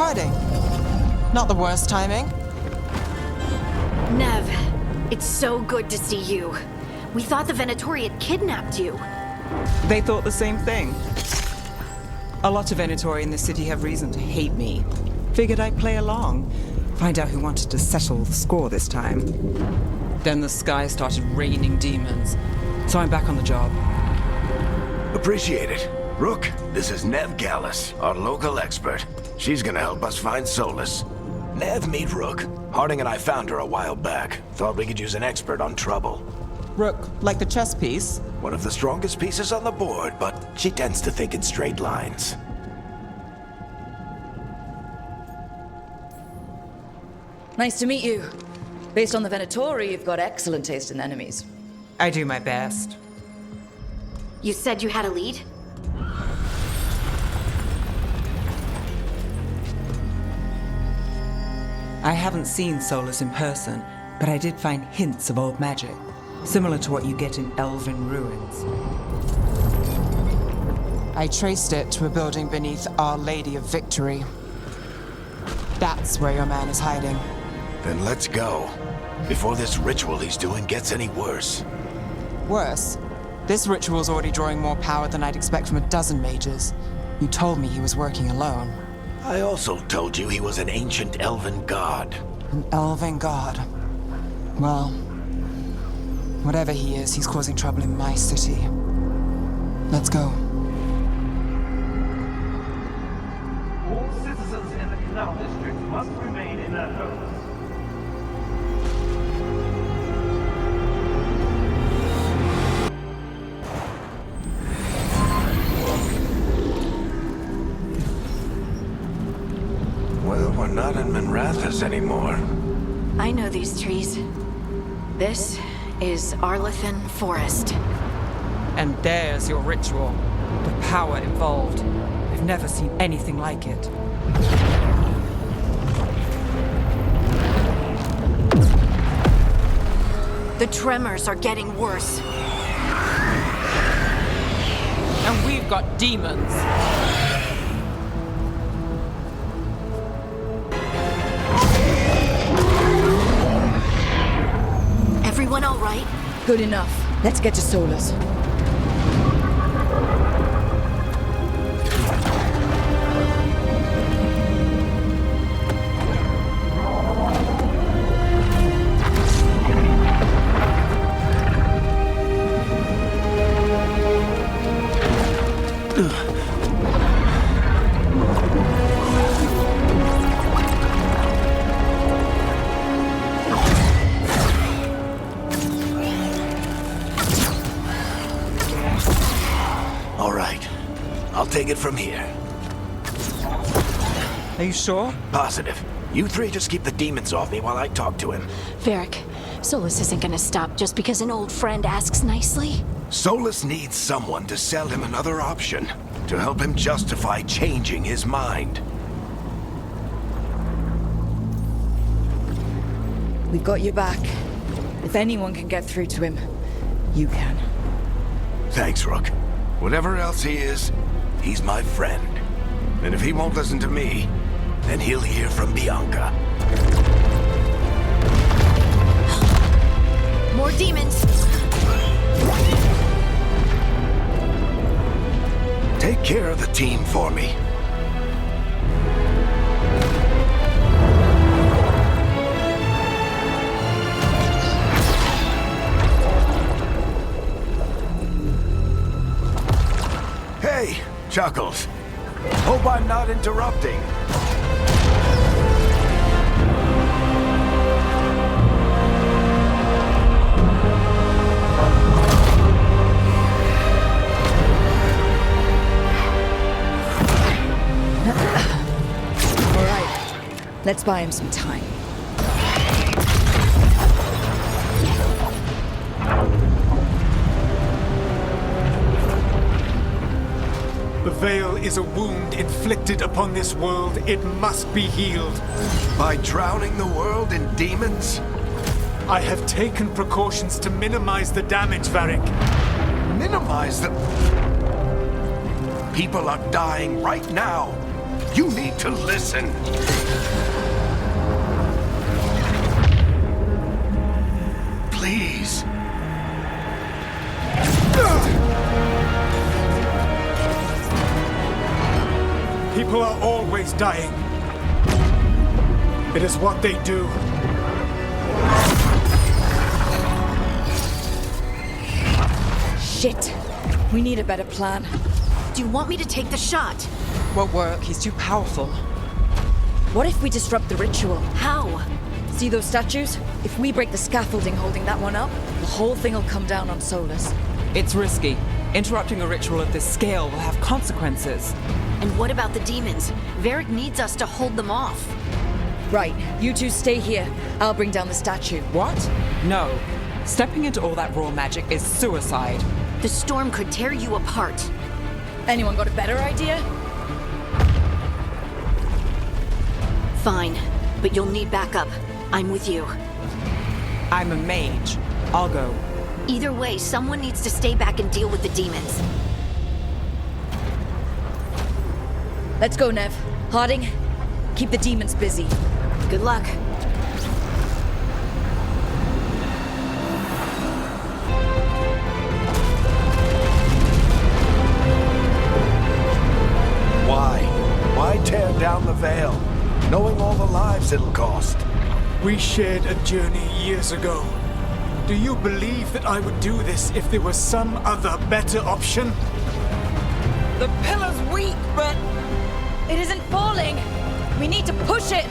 riding. Not the worst timing. Neve, it's so good to see you. We thought the Venatori had kidnapped you. They thought the same thing. A lot of Venatori in the city have reason to hate me. Figured I'd play along, find out who wanted to settle the score this time. Then the sky started raining demons, so I'm back on the job. Appreciate it. Rook, this is Neve Gallus, our local expert. She's gonna help us find solace. Neve, meet Rook. Harding and I found her a while back. Thought we could use an expert on trouble. Rook, like the chess piece? One of the strongest pieces on the board, but she tends to think in straight lines. Nice to meet you. Based on the Venatori, you've got excellent taste in enemies. I do my best. You said you had a lead? I haven't seen Solus in person, but I did find hints of old magic, similar to what you get in elven ruins. I traced it to a building beneath Our Lady of Victory. That's where your man is hiding. Then let's go. Before this ritual he's doing gets any worse. Worse, this ritual's already drawing more power than I'd expect from a dozen mages. You told me he was working alone. I also told you he was an ancient elven god. An elven god. Well, whatever he is, he's causing trouble in my city. Let's go. All citizens in the Canal District must remain in their homes. Well, we're not in Minrathous anymore. I know these trees. This is Arlethan Forest. And there's your ritual. The power involved. I've never seen anything like it. The tremors are getting worse. And we've got demons. Everyone all right? Good enough. Let's get to Solus. All right. I'll take it from here. Are you sure? Positive. You three just keep the demons off me while I talk to him. Varric, Solus isn't gonna stop just because an old friend asks nicely. Solus needs someone to sell him another option, to help him justify changing his mind. We've got your back. If anyone can get through to him, you can. Thanks, Rook. Whatever else he is, he's my friend. And if he won't listen to me, then he'll hear from Bianca. More demons! Take care of the team for me. Hey, Chuckles. Hope I'm not interrupting. All right. Let's buy him some time. The veil is a wound inflicted upon this world. It must be healed. By drowning the world in demons? I have taken precautions to minimize the damage, Varric. Minimize the... People are dying right now. You need to listen. Please. People are always dying. It is what they do. Shit. We need a better plan. Do you want me to take the shot? Won't work, he's too powerful. What if we disrupt the ritual? How? See those statues? If we break the scaffolding holding that one up, the whole thing will come down on Solus. It's risky. Interrupting a ritual of this scale will have consequences. And what about the demons? Varric needs us to hold them off. Right, you two stay here. I'll bring down the statue. What? No. Stepping into all that raw magic is suicide. The storm could tear you apart. Anyone got a better idea? Fine, but you'll need backup. I'm with you. I'm a mage. I'll go. Either way, someone needs to stay back and deal with the demons. Let's go, Neve. Harding, keep the demons busy. Good luck. Why tear down the veil, knowing all the lives it'll cost? We shared a journey years ago. Do you believe that I would do this if there was some other better option? The pillar's weak, but... It isn't falling. We need to push it.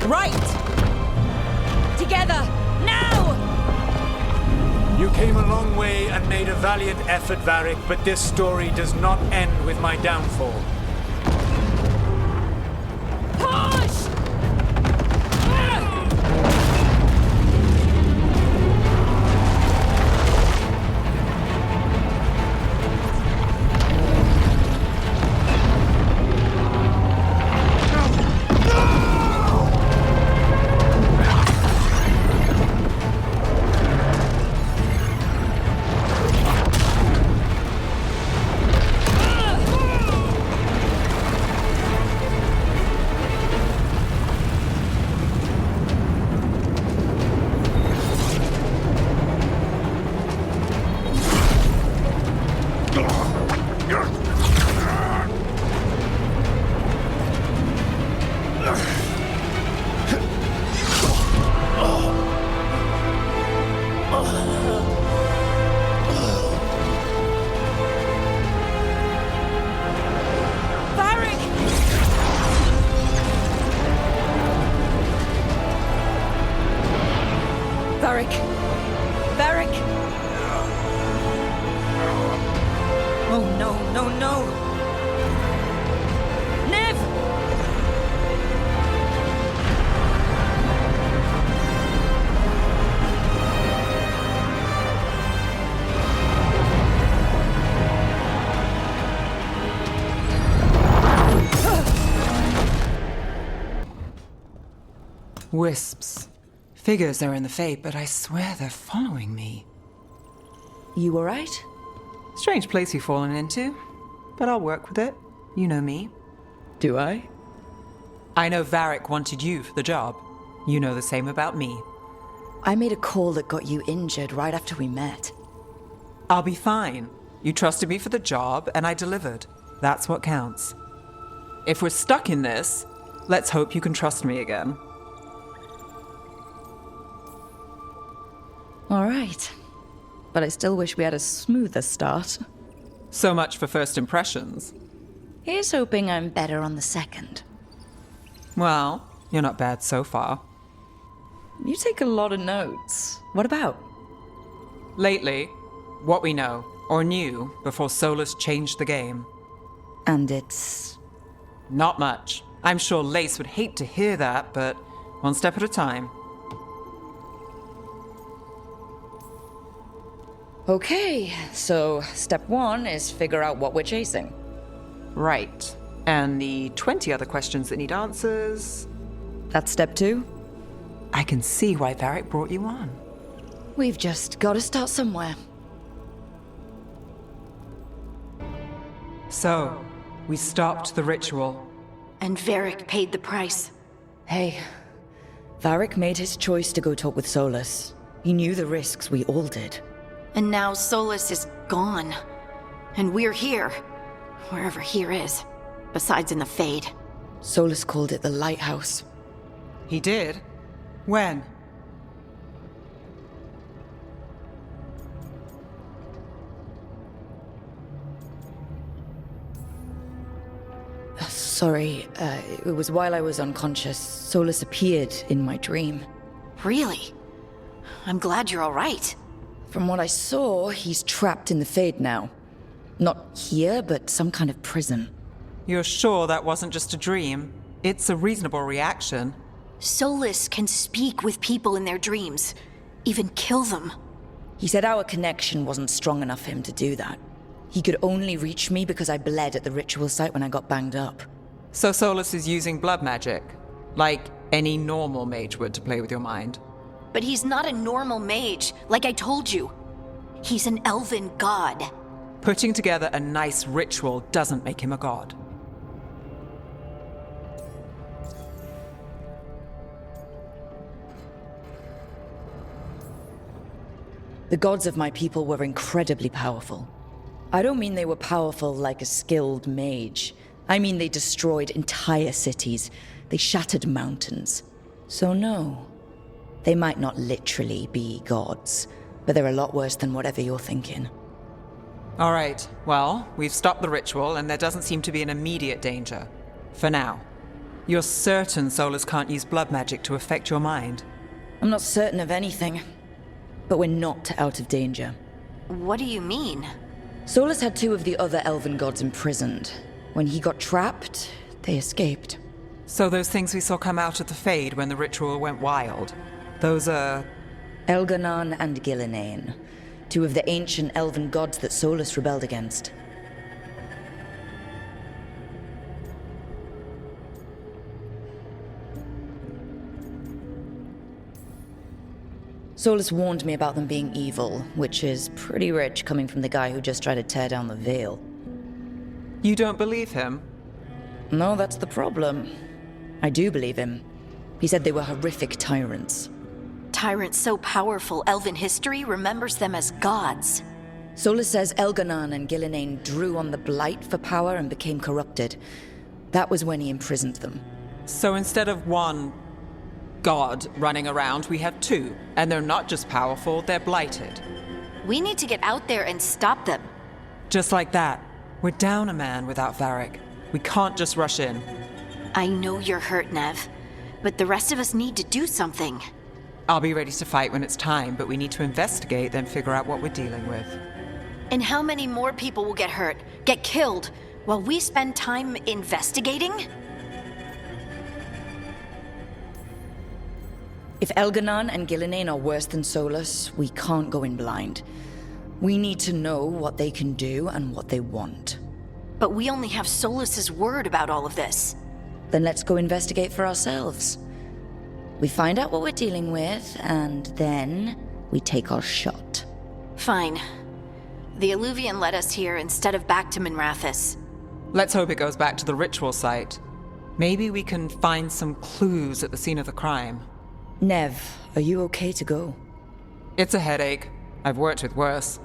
Right! Together, now! You came a long way and made a valiant effort, Varric, but this story does not end with my downfall. Push! Varric! Oh no, no, no! Neve! Wisps. Figures are in the fate, but I swear they're following me. You alright? Strange place you've fallen into, but I'll work with it. You know me. Do I? I know Varric wanted you for the job. You know the same about me. I made a call that got you injured right after we met. I'll be fine. You trusted me for the job, and I delivered. That's what counts. If we're stuck in this, let's hope you can trust me again. Alright. But I still wish we had a smoother start. So much for first impressions. Here's hoping I'm better on the second. Well, you're not bad so far. You take a lot of notes. What about? Lately, what we know, or knew, before Solus changed the game. And it's... Not much. I'm sure Lace would hate to hear that, but one step at a time. Okay, so step one is figure out what we're chasing. Right. And the 20 other questions that need answers... That's step two? I can see why Varric brought you on. We've just got to start somewhere. So, we stopped the ritual. And Varric paid the price. Hey, Varric made his choice to go talk with Solus. He knew the risks, we all did. And now Solus is gone. And we're here. Wherever here is. Besides in the Fade. Solus called it the Lighthouse. He did? When? Sorry, it was while I was unconscious. Solus appeared in my dream. Really? I'm glad you're all right. From what I saw, he's trapped in the Fade now. Not here, but some kind of prison. You're sure that wasn't just a dream? It's a reasonable reaction. Solus can speak with people in their dreams. Even kill them. He said our connection wasn't strong enough for him to do that. He could only reach me because I bled at the ritual site when I got banged up. So Solus is using blood magic, like any normal mage would, to play with your mind. But he's not a normal mage, like I told you. He's an elven god. Putting together a nice ritual doesn't make him a god. The gods of my people were incredibly powerful. I don't mean they were powerful like a skilled mage. I mean they destroyed entire cities. They shattered mountains. So no, they might not literally be gods, but they're a lot worse than whatever you're thinking. All right, well, we've stopped the ritual and there doesn't seem to be an immediate danger. For now. You're certain Solus can't use blood magic to affect your mind? I'm not certain of anything, but we're not out of danger. What do you mean? Solus had two of the other elven gods imprisoned. When he got trapped, they escaped. So those things we saw come out of the Fade when the ritual went wild, those are... Elganon and Gillinane, two of the ancient elven gods that Solus rebelled against. Solus warned me about them being evil, which is pretty rich coming from the guy who just tried to tear down the veil. You don't believe him? No, that's the problem. I do believe him. He said they were horrific tyrants. Tyrants so powerful, elven history remembers them as gods. Solus says Elganon and Gillinane drew on the blight for power and became corrupted. That was when he imprisoned them. So instead of one god running around, we have two. And they're not just powerful, they're blighted. We need to get out there and stop them. Just like that. We're down a man without Varric. We can't just rush in. I know you're hurt, Neve, but the rest of us need to do something. I'll be ready to fight when it's time, but we need to investigate, then figure out what we're dealing with. And how many more people will get hurt, get killed, while we spend time investigating? If Elganon and Gillinane are worse than Solus, we can't go in blind. We need to know what they can do and what they want. But we only have Solus's word about all of this. Then let's go investigate for ourselves. We find out what we're dealing with, and then we take our shot. Fine. The Alluvian led us here instead of back to Minrathous. Let's hope it goes back to the ritual site. Maybe we can find some clues at the scene of the crime. Neve, are you okay to go? It's a headache. I've worked with worse.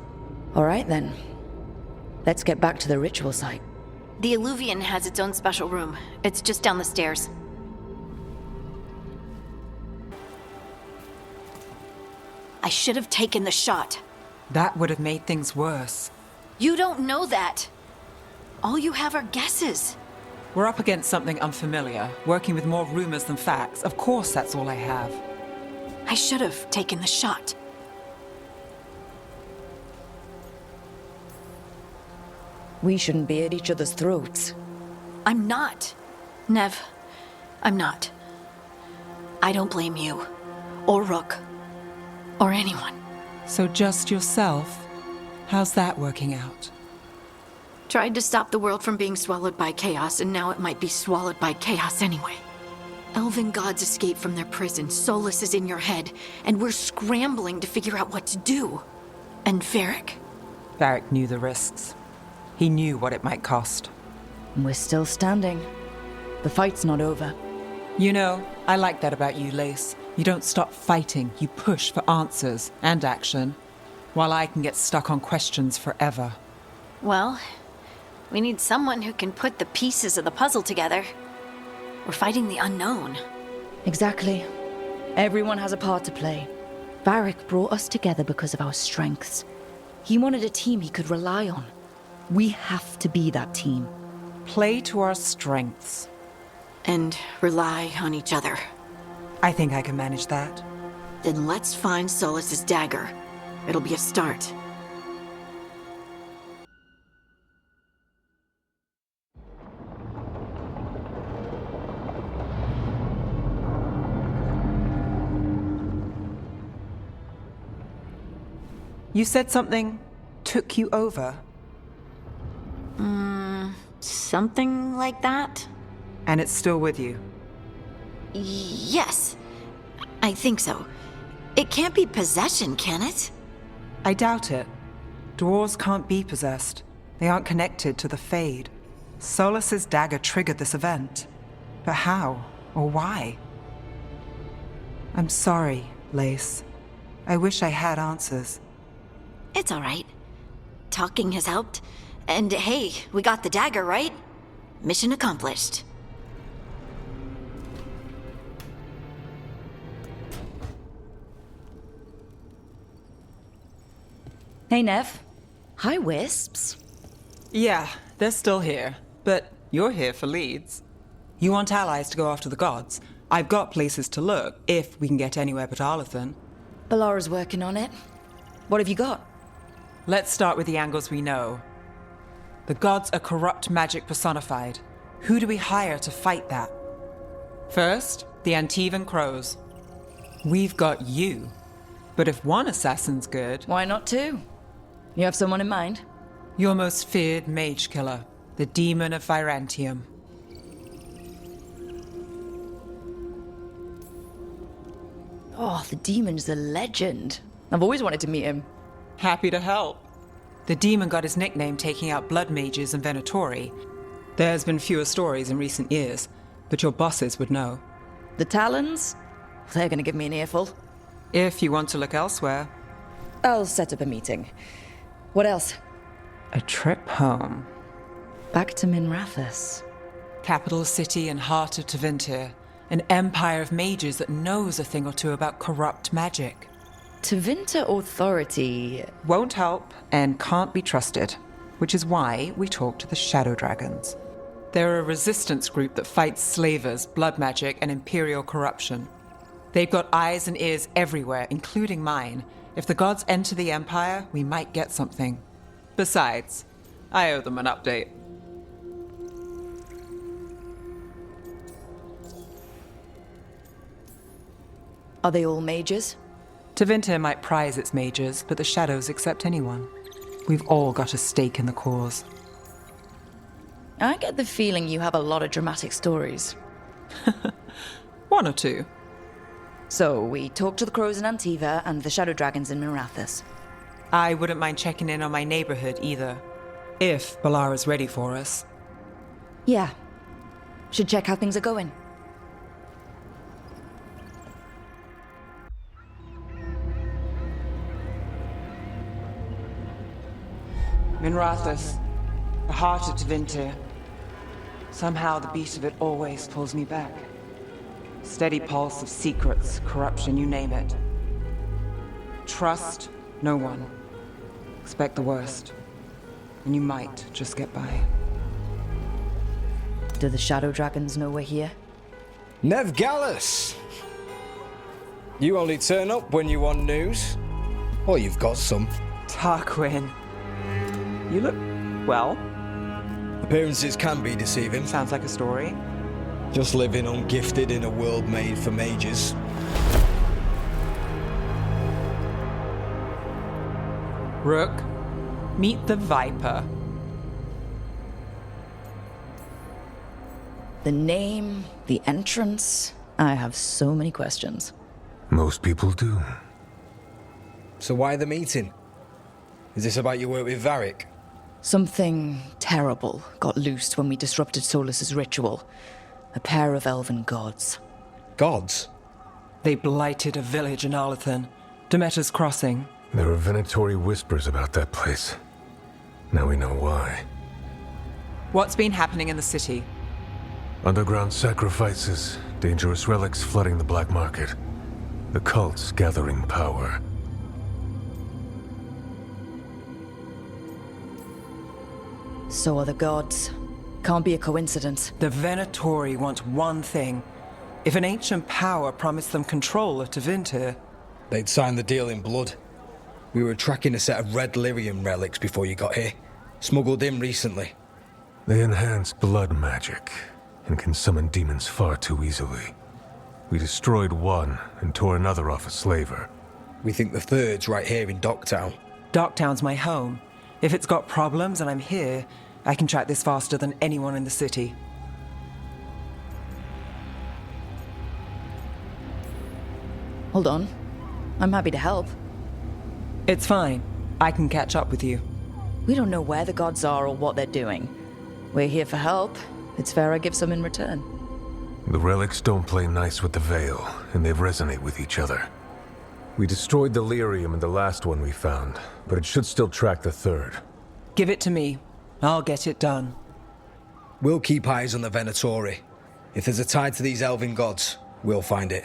All right, then. Let's get back to the ritual site. The Alluvian has its own special room. It's just down the stairs. I should have taken the shot. That would have made things worse. You don't know that. All you have are guesses. We're up against something unfamiliar, working with more rumors than facts. Of course that's all I have. I should have taken the shot. We shouldn't be at each other's throats. I'm not. Neve, I'm not. I don't blame you. Or Rook. Or anyone. So just yourself? How's that working out? Tried to stop the world from being swallowed by chaos, and now it might be swallowed by chaos anyway. Elven gods escaped from their prison, Solus is in your head, and we're scrambling to figure out what to do. And Varric. Varric knew the risks. He knew what it might cost. We're still standing. The fight's not over. You know, I like that about you, Lace. You don't stop fighting, you push for answers and action, while I can get stuck on questions forever. Well, we need someone who can put the pieces of the puzzle together. We're fighting the unknown. Exactly. Everyone has a part to play. Varric brought us together because of our strengths. He wanted a team he could rely on. We have to be that team. Play to our strengths. And rely on each other. I think I can manage that. Then let's find Solus's dagger. It'll be a start. You said something took you over? Something like that? And it's still with you? Yes. I think so. It can't be possession, can it? I doubt it. Dwarves can't be possessed. They aren't connected to the Fade. Solus's dagger triggered this event. But how? Or why? I'm sorry, Lace. I wish I had answers. It's all right. Talking has helped. And hey, we got the dagger, right? Mission accomplished. Hey, Neve. Hi, Wisps. Yeah, they're still here. But you're here for leads. You want allies to go after the gods. I've got places to look, if we can get anywhere but Arlathan. Ballara's working on it. What have you got? Let's start with the angles we know. The gods are corrupt magic personified. Who do we hire to fight that? First, the Antivan crows. We've got you. But if one assassin's good... Why not two? You have someone in mind? Your most feared mage killer, the demon of Virantium. Oh, the demon's a legend. I've always wanted to meet him. Happy to help. The demon got his nickname taking out blood mages and Venatori. There's been fewer stories in recent years, but your bosses would know. The Talons? They're gonna give me an earful. If you want to look elsewhere. I'll set up a meeting. What else? A trip home. Back to Minrathous. Capital city and heart of Tevinter. An empire of mages that knows a thing or two about corrupt magic. Tevinter authority... Won't help and can't be trusted, which is why we talk to the Shadow Dragons. They're a resistance group that fights slavers, blood magic, and imperial corruption. They've got eyes and ears everywhere, including mine. If the gods enter the Empire, we might get something. Besides, I owe them an update. Are they all mages? Tevinter might prize its mages, but the Shadows accept anyone. We've all got a stake in the cause. I get the feeling you have a lot of dramatic stories. One or two. So, we talked to the crows in Antiva and the shadow dragons in Minrathous. I wouldn't mind checking in on my neighborhood either. If Ballara's ready for us. Yeah. Should check how things are going. Minrathous, the heart of Tevinter. Somehow the beat of it always pulls me back. Steady pulse of secrets, corruption, you name it. Trust no one. Expect the worst. And you might just get by. Do the shadow dragons know we're here? Neve Gallus! You only turn up when you want news. Or you've got some. Tarquin. You look well. Appearances can be deceiving. Sounds like a story. Just living ungifted in a world made for mages. Rook, meet the Viper. The name, the entrance. I have so many questions. Most people do. So why the meeting? Is this about your work with Varric? Something terrible got loosed when we disrupted Solus's ritual. A pair of elven gods. Gods? They blighted a village in Arlethan, Demeter's Crossing. There were venatory whispers about that place. Now we know why. What's been happening in the city? Underground sacrifices, dangerous relics flooding the black market. The cults gathering power. So are the gods. Can't be a coincidence. The Venatori want one thing. If an ancient power promised them control of Tevinter, They'd signed the deal in blood. We were tracking a set of red lyrium relics before you got here. Smuggled in recently. They enhance blood magic and can summon demons far too easily. We destroyed one and tore another off a slaver. We think the third's right here in Docktown. Docktown's my home. If it's got problems and I'm here, I can track this faster than anyone in the city. Hold on. I'm happy to help. It's fine. I can catch up with you. We don't know where the gods are or what they're doing. We're here for help. It's fair I give some in return. The relics don't play nice with the Veil, and they resonate with each other. We destroyed the lyrium in the last one we found, but it should still track the third. Give it to me. I'll get it done. We'll keep eyes on the Venatori. If there's a tie to these elven gods, we'll find it.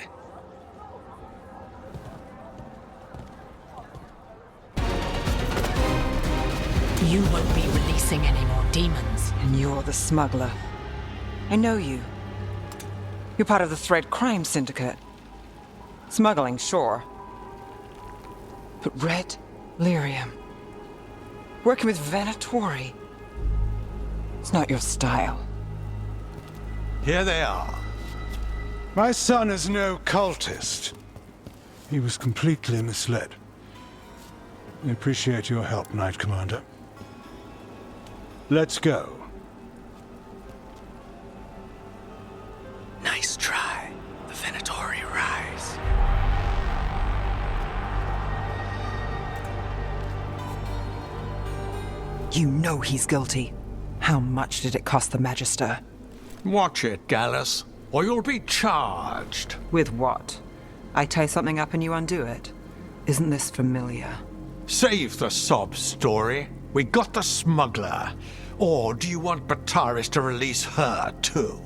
You won't be releasing any more demons. And you're the smuggler. I know you. You're part of the Thread Crime Syndicate. Smuggling, sure. But red lyrium. Working with Venatori. It's not your style. Here they are. My son is no cultist. He was completely misled. I appreciate your help, Knight Commander. Let's go. Nice try. The Venatori rise. You know he's guilty. How much did it cost the Magister? Watch it, Gallus, or you'll be charged. With what? I tie something up and you undo it. Isn't this familiar? Save the sob story. We got the smuggler. Or do you want Bataris to release her, too?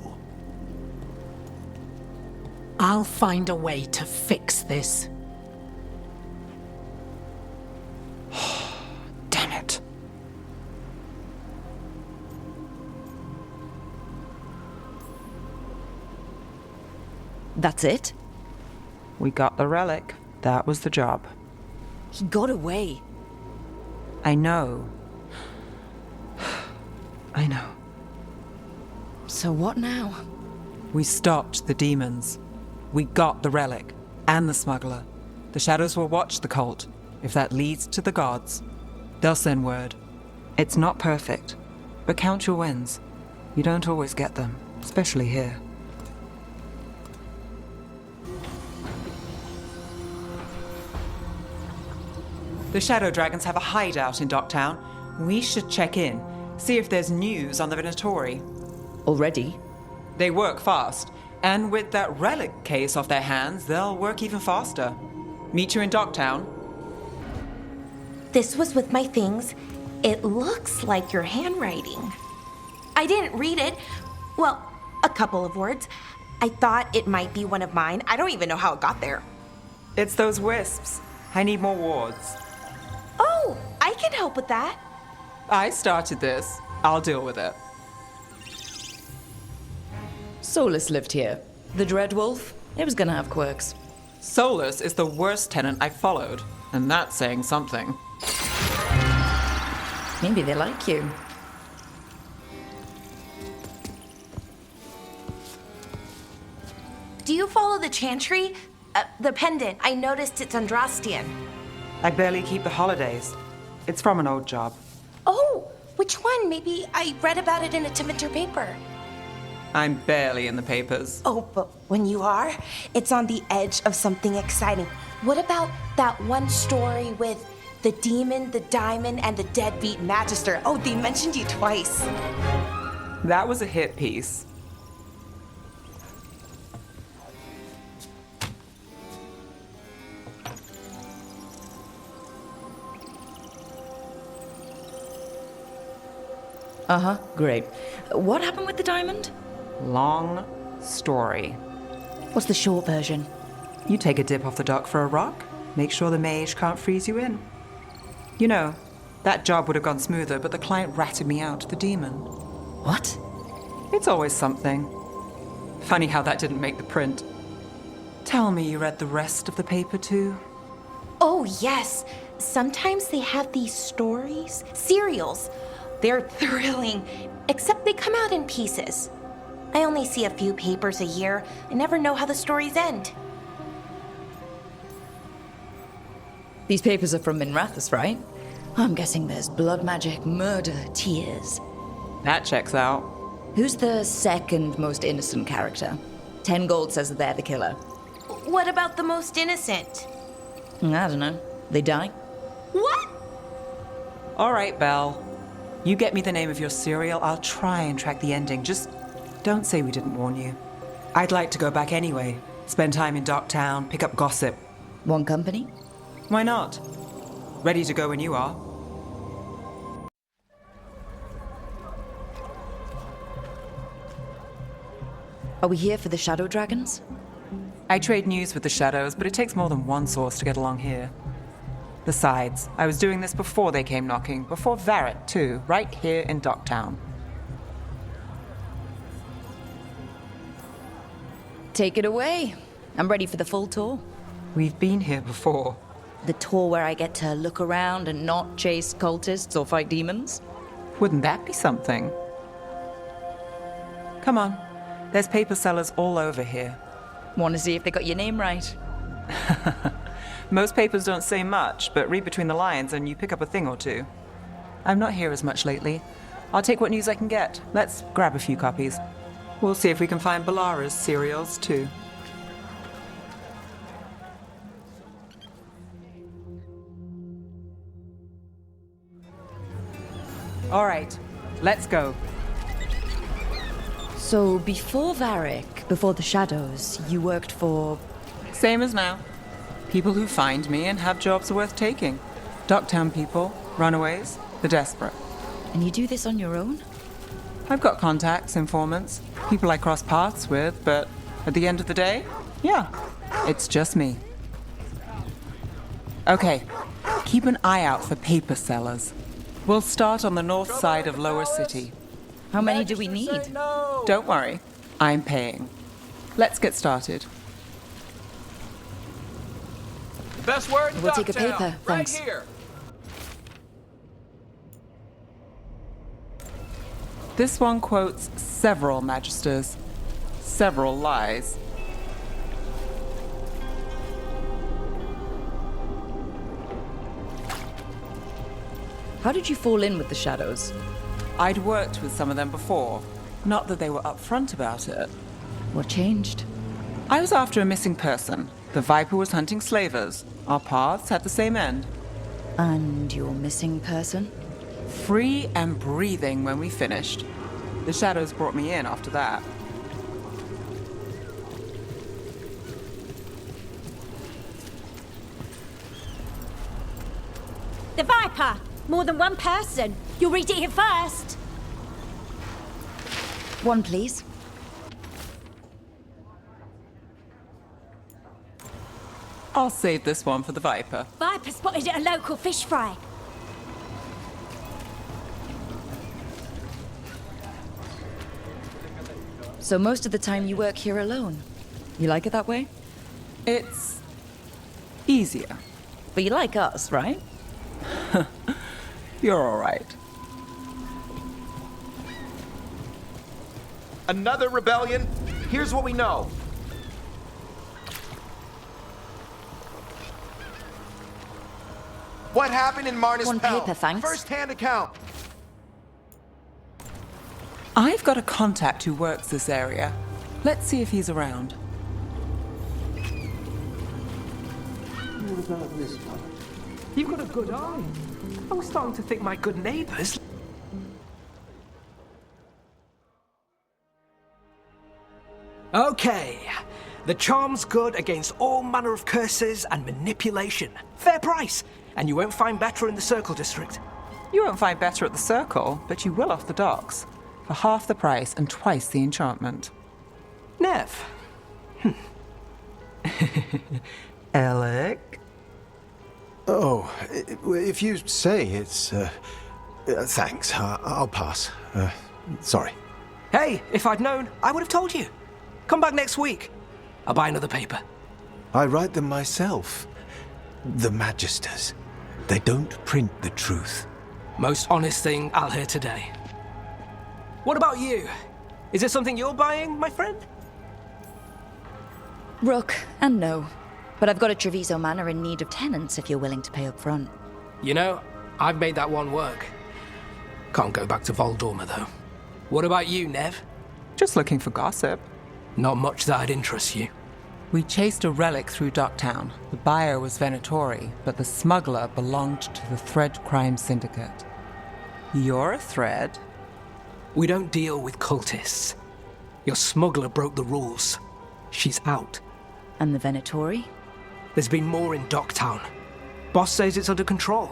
I'll find a way to fix this. Damn it. That's it? We got the relic. That was the job. He got away. I know. I know. So what now? We stopped the demons. We got the relic. And the smuggler. The shadows will watch the cult. If that leads to the gods, they'll send word. It's not perfect, but count your wins. You don't always get them, especially here. The Shadow Dragons have a hideout in Docktown. We should check in, see if there's news on the Venatori. Already? They work fast, and with that relic case off their hands, they'll work even faster. Meet you in Docktown. This was with my things. It looks like your handwriting. I didn't read it. Well, a couple of words. I thought it might be one of mine. I don't even know how it got there. It's those wisps. I need more wards. Oh, I can help with that. I started this. I'll deal with it. Solus lived here. The Dreadwolf, it was gonna have quirks. Solus is the worst tenant I followed, and that's saying something. Maybe they like you. Do you follow the chantry? The pendant. I noticed it's Andrastian. I barely keep the holidays. It's from an old job. Oh, which one? Maybe I read about it in a Demeter paper. I'm barely in the papers. Oh, but when you are, it's on the edge of something exciting. What about that one story with the demon, the diamond, and the deadbeat magister? Oh, they mentioned you twice. That was a hit piece. Uh-huh, great. What happened with the diamond? Long story. What's the short version? You take a dip off the dock for a rock, make sure the mage can't freeze you in. You know, that job would have gone smoother, but the client ratted me out to the demon. What? It's always something. Funny how that didn't make the print. Tell me you read the rest of the paper too? Oh, yes. Sometimes they have these stories, serials. They're thrilling, except they come out in pieces. I only see a few papers a year. I never know how the stories end. These papers are from Minrathous, right? I'm guessing there's blood magic, murder, tears. That checks out. Who's the second most innocent character? 10 gold says that they're the killer. What about the most innocent? I don't know. They die? What? All right, Belle. You get me the name of your serial, I'll try and track the ending. Just don't say we didn't warn you. I'd like to go back anyway. Spend time in Docktown, pick up gossip. One company? Why not? Ready to go when you are. Are we here for the shadow dragons? I trade news with the shadows, but it takes more than one source to get along here. Besides, I was doing this before they came knocking, before Varret too, right here in Docktown. Take it away. I'm ready for the full tour. We've been here before. The tour where I get to look around and not chase cultists or fight demons? Wouldn't that be something? Come on. There's paper sellers all over here. Want to see if they got your name right? Most papers don't say much, but read between the lines and you pick up a thing or two. I'm not here as much lately. I'll take what news I can get. Let's grab a few copies. We'll see if we can find Balara's serials, too. All right, let's go. So before Varric, before the shadows, you worked for... Same as now. People who find me and have jobs worth taking. Docktown people, runaways, the desperate. And you do this on your own? I've got contacts, informants, people I cross paths with, but at the end of the day, yeah, it's just me. Okay, keep an eye out for paper sellers. We'll start on the north side of Lower City. How many do we need? Don't worry, I'm paying. Let's get started. Best word in We'll take a Docktown, paper, right thanks. here. This one quotes several magisters, several lies. How did you fall in with the shadows? I'd worked with some of them before. Not that they were upfront about it. What changed? I was after a missing person. The Viper was hunting slavers. Our paths had the same end. And your missing person? Free and breathing when we finished. The shadows brought me in after that. The Viper! More than one person. You'll read it here first. One, please. I'll save this one for the Viper. Viper spotted at a local fish fry. So most of the time you work here alone. You like it that way? It's easier. But you like us, right? You're all right. Another rebellion? Here's what we know. What happened in Marnus One Pell? paper, thanks. First-hand account. I've got a contact who works this area. Let's see if he's around. What about this one? You've got a good eye. I was starting to think my good neighbors. Okay. The charm's good against all manner of curses and manipulation. Fair price, and you won't find better in the Circle District. You won't find better at the Circle, but you will off the docks. For half the price and twice the enchantment. Neve. Alec? Oh, if you say it's... thanks. I'll pass. Sorry. Hey, if I'd known, I would have told you. Come back next week. I'll buy another paper. I write them myself. The Magisters. They don't print the truth. Most honest thing I'll hear today. What about you? Is it something you're buying, my friend? Rook, and no. But I've got a Treviso Manor in need of tenants if you're willing to pay up front. You know, I've made that one work. Can't go back to Voldorma, though. What about you, Neve? Just looking for gossip. Not much that'd interest you. We chased a relic through Docktown. The buyer was Venatori, but the smuggler belonged to the Thread Crime Syndicate. You're a Thread? We don't deal with cultists. Your smuggler broke the rules. She's out. And the Venatori? There's been more in Docktown. Boss says it's under control.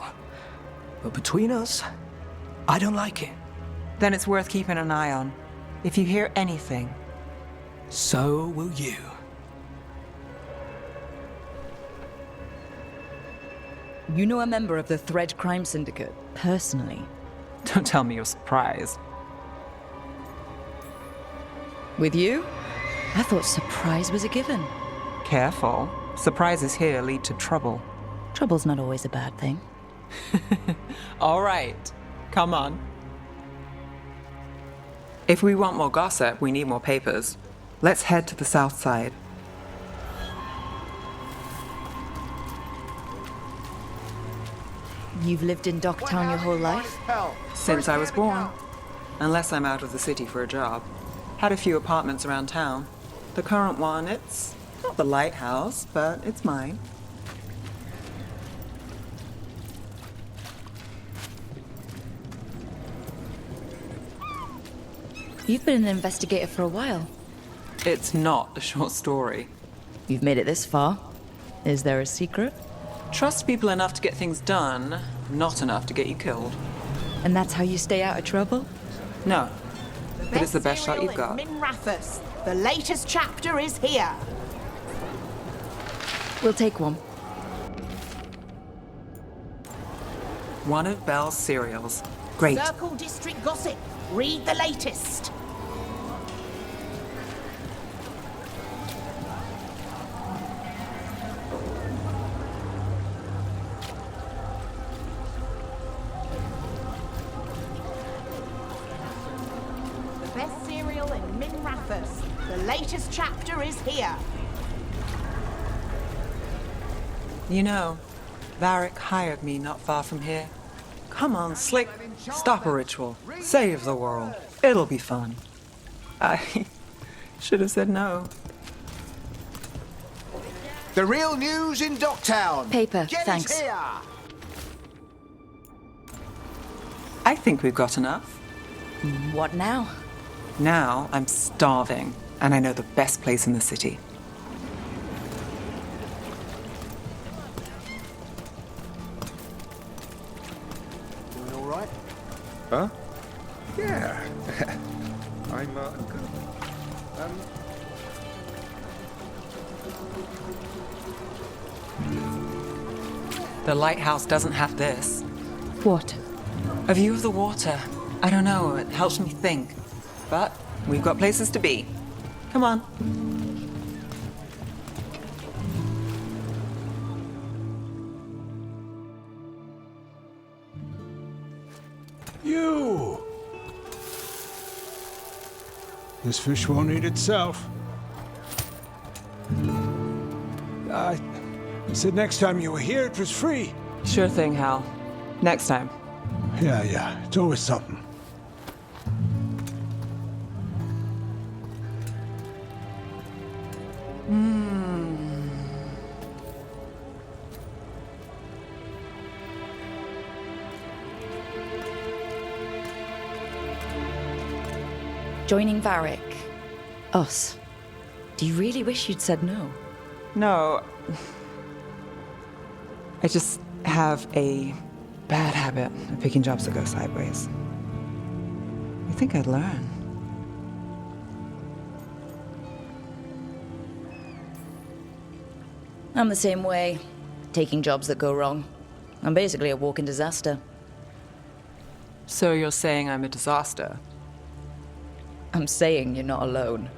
But between us, I don't like it. Then it's worth keeping an eye on. If you hear anything. So will you. You know a member of the Thread Crime Syndicate, personally? Don't tell me you're surprised. With you? I thought surprise was a given. Careful. Surprises here lead to trouble. Trouble's not always a bad thing. All right. Come on. If we want more gossip, we need more papers. Let's head to the south side. You've lived in Docktown your whole life? Since I was born. Unless I'm out of the city for a job. Had a few apartments around town. The current one, it's not the lighthouse, but it's mine. You've been an investigator for a while. It's not a short story. You've made it this far. Is there a secret? Trust people enough to get things done, not enough to get you killed. And that's how you stay out of trouble? No. But it's the best shot you've got. Minrathous. The latest chapter is here. We'll take one. One of Belle's cereals. Great. Circle District Gossip. Read the latest. The best cereal in Minrathous. The latest chapter is here. You know, Varric hired me not far from here. Come on, Slick. Stop a ritual. Save the world. It'll be fun. I should have said no. The real news in Docktown. Paper, Get thanks. It here. I think we've got enough. What now? Now I'm starving, and I know the best place in the city. Doing all right? Huh? Yeah. I'm good. The lighthouse doesn't have this. What? A view of the water. I don't know, it helps me think. But we've got places to be. Come on. You! This fish won't eat itself. I said next time you were here it was free. Sure thing, Hal. Next time. Yeah, it's always something. Joining Varric. Us. Do you really wish you'd said no? No. I just have a bad habit of picking jobs that go sideways. You think I'd learn? I'm the same way, taking jobs that go wrong. I'm basically a walking disaster. So you're saying I'm a disaster? I'm saying you're not alone.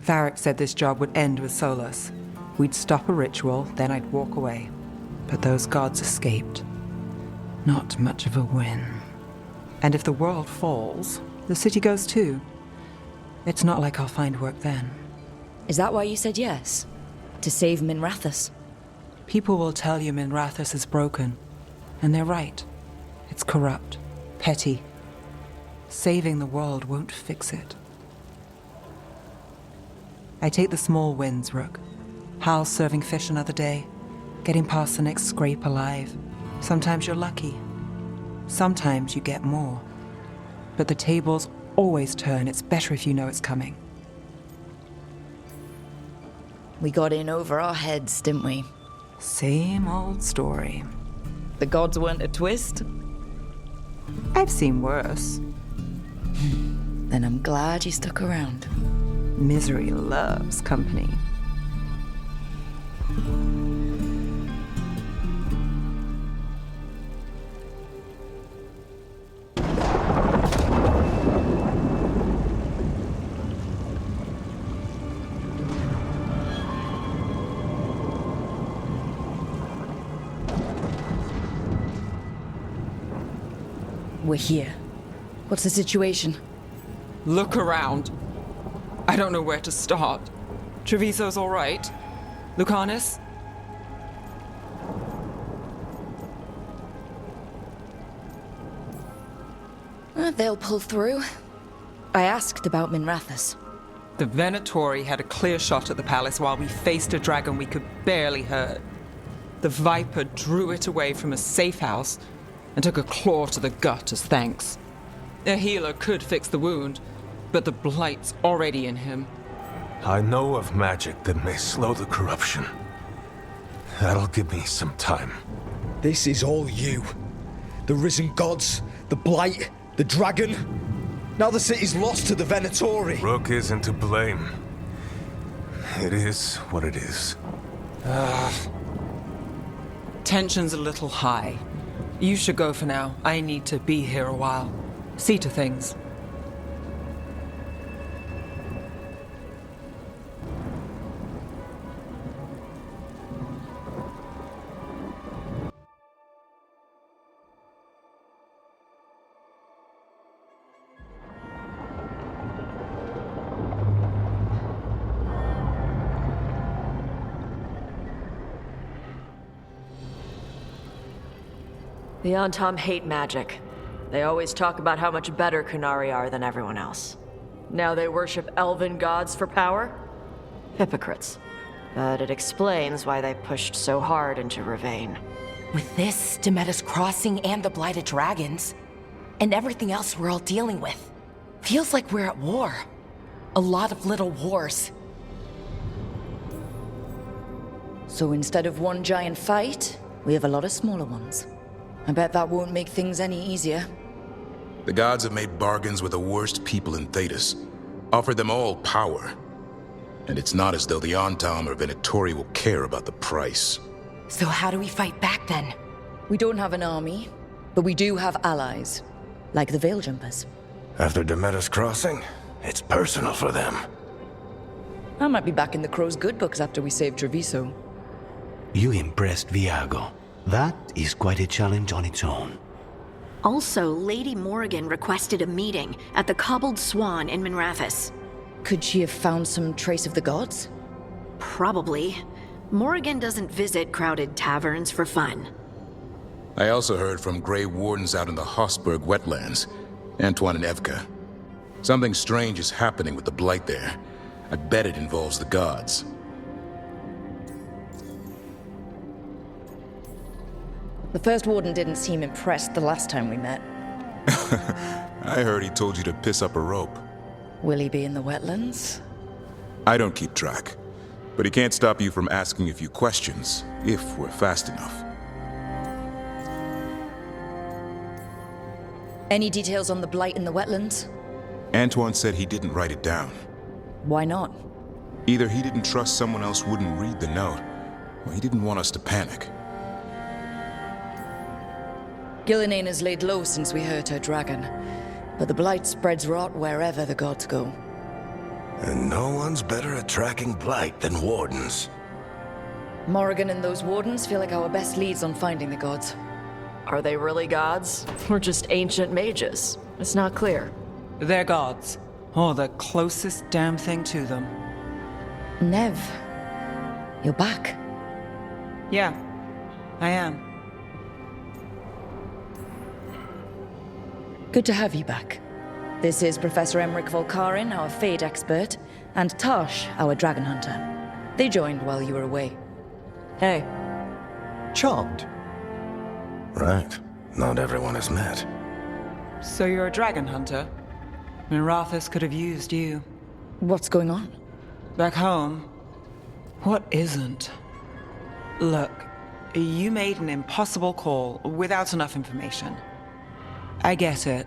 Varric said this job would end with Solus. We'd stop a ritual, then I'd walk away. But those gods escaped. Not much of a win. And if the world falls, the city goes too. It's not like I'll find work then. Is that why you said yes? To save Minrathous? People will tell you Minrathous is broken. And they're right. It's corrupt, petty. Saving the world won't fix it. I take the small wins, Rook. Hal serving fish another day, getting past the next scrape alive. Sometimes you're lucky. Sometimes you get more. But the tables always turn. It's better if you know it's coming. We got in over our heads, didn't we? Same old story. The gods weren't a twist? I've seen worse. Then I'm glad you stuck around. Misery loves company. We're here. What's the situation? Look around. I don't know where to start. Treviso's all right. Lucanus? They'll pull through. I asked about Minrathous. The Venatori had a clear shot at the palace while we faced a dragon we could barely hurt. The Viper drew it away from a safe house and took a claw to the gut as thanks. A healer could fix the wound, but the blight's already in him. I know of magic that may slow the corruption. That'll give me some time. This is all you. The risen gods, the blight, the dragon. Now the city's lost to the Venatori. Rook isn't to blame. It is what it is. Tension's a little high. You should go for now. I need to be here a while. See to things. The Antam hate magic. They always talk about how much better Kunari are than everyone else. Now they worship elven gods for power? Hypocrites. But it explains why they pushed so hard into Ravane. With this, Demeter's Crossing and the Blighted Dragons, and everything else we're all dealing with, feels like we're at war. A lot of little wars. So instead of one giant fight, we have a lot of smaller ones. I bet that won't make things any easier. The gods have made bargains with the worst people in Thedas, offered them all power. And it's not as though the Antam or Venatori will care about the price. So how do we fight back then? We don't have an army, but we do have allies, like the Veil Jumpers. After Demeter's Crossing, it's personal for them. I might be back in the Crow's good books after we save Treviso. You impressed Viago. That is quite a challenge on its own. Also, Lady Morrigan requested a meeting at the Cobbled Swan in Minrathous. Could she have found some trace of the gods? Probably. Morrigan doesn't visit crowded taverns for fun. I also heard from Grey Wardens out in the Hossberg wetlands, Antoine and Evka. Something strange is happening with the Blight there. I bet it involves the gods. The first warden didn't seem impressed the last time we met. I heard he told you to piss up a rope. Will he be in the wetlands? I don't keep track. But he can't stop you from asking a few questions, if we're fast enough. Any details on the blight in the wetlands? Antoine said he didn't write it down. Why not? Either he didn't trust someone else wouldn't read the note, or he didn't want us to panic. Gillinane has laid low since we hurt her dragon, but the blight spreads rot wherever the gods go. And no one's better at tracking blight than wardens. Morrigan and those wardens feel like our best leads on finding the gods. Are they really gods? Or just ancient mages? It's not clear. They're gods. Or the closest damn thing to them. Neve, you're back. Yeah, I am. Good to have you back. This is Professor Emmerich Volkarin, our Fade expert, and Tosh, our dragon hunter. They joined while you were away. Hey. Charmed. Right. Not everyone is met. So you're a dragon hunter? Minrathous could have used you. What's going on? Back home, what isn't? Look, you made an impossible call without enough information. I get it.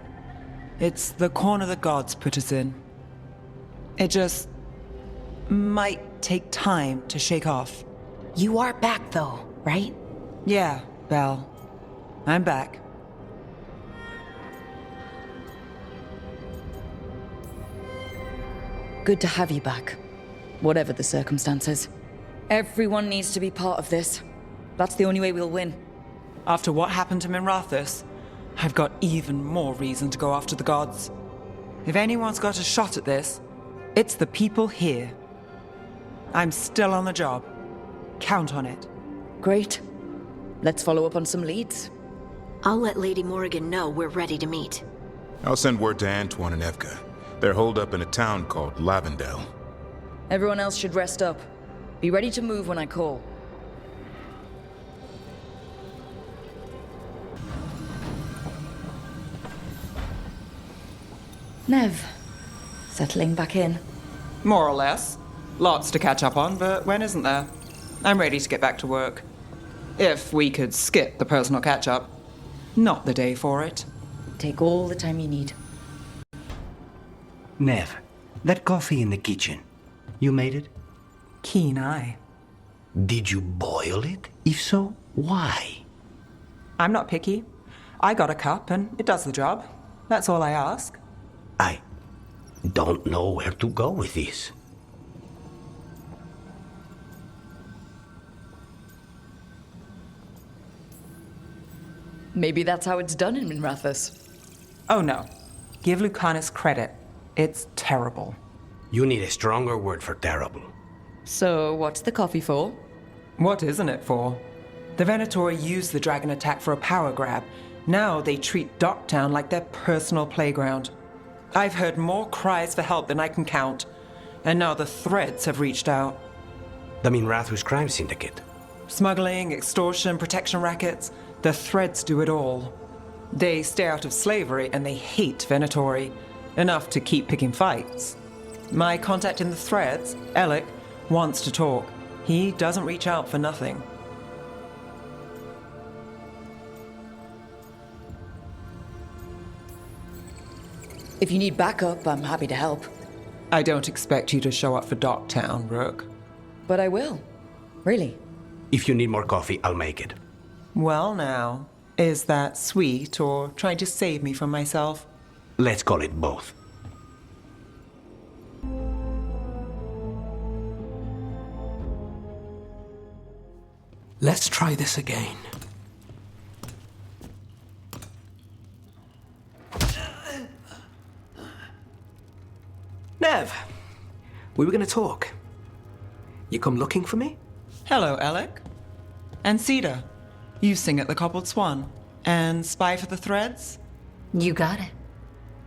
It's the corner the gods put us in. It just might take time to shake off. You are back though, right? Yeah, Belle. I'm back. Good to have you back, whatever the circumstances. Everyone needs to be part of this. That's the only way we'll win. After what happened to Minrathous, I've got even more reason to go after the gods. If anyone's got a shot at this, it's the people here. I'm still on the job. Count on it. Great. Let's follow up on some leads. I'll let Lady Morrigan know we're ready to meet. I'll send word to Antoine and Evka. They're holed up in a town called Lavendel. Everyone else should rest up. Be ready to move when I call. Neve, settling back in? More or less. Lots to catch up on, but when isn't there? I'm ready to get back to work. If we could skip the personal catch-up. Not the day for it. Take all the time you need. Neve, that coffee in the kitchen, you made it? Keen eye. Did you boil it? If so, why? I'm not picky. I got a cup and it does the job. That's all I ask. I don't know where to go with this. Maybe that's how it's done in Minrathous. Oh no. Give Lucanus credit. It's terrible. You need a stronger word for terrible. So, what's the coffee for? What isn't it for? The Venatori used the dragon attack for a power grab. Now they treat Docktown like their personal playground. I've heard more cries for help than I can count. And now the Threads have reached out. The Minrathous crime syndicate. Smuggling, extortion, protection rackets. The Threads do it all. They stay out of slavery and they hate Venatori. Enough to keep picking fights. My contact in the Threads, Alec, wants to talk. He doesn't reach out for nothing. If you need backup, I'm happy to help. I don't expect you to show up for Docktown, Rook. But I will. Really. If you need more coffee, I'll make it. Well now, is that sweet or trying to save me from myself? Let's call it both. Let's try this again. Neve, we were going to talk. You come looking for me? Hello, Alec. And Cedar, you sing at the Cobbled Swan. And spy for the Threads? You got it.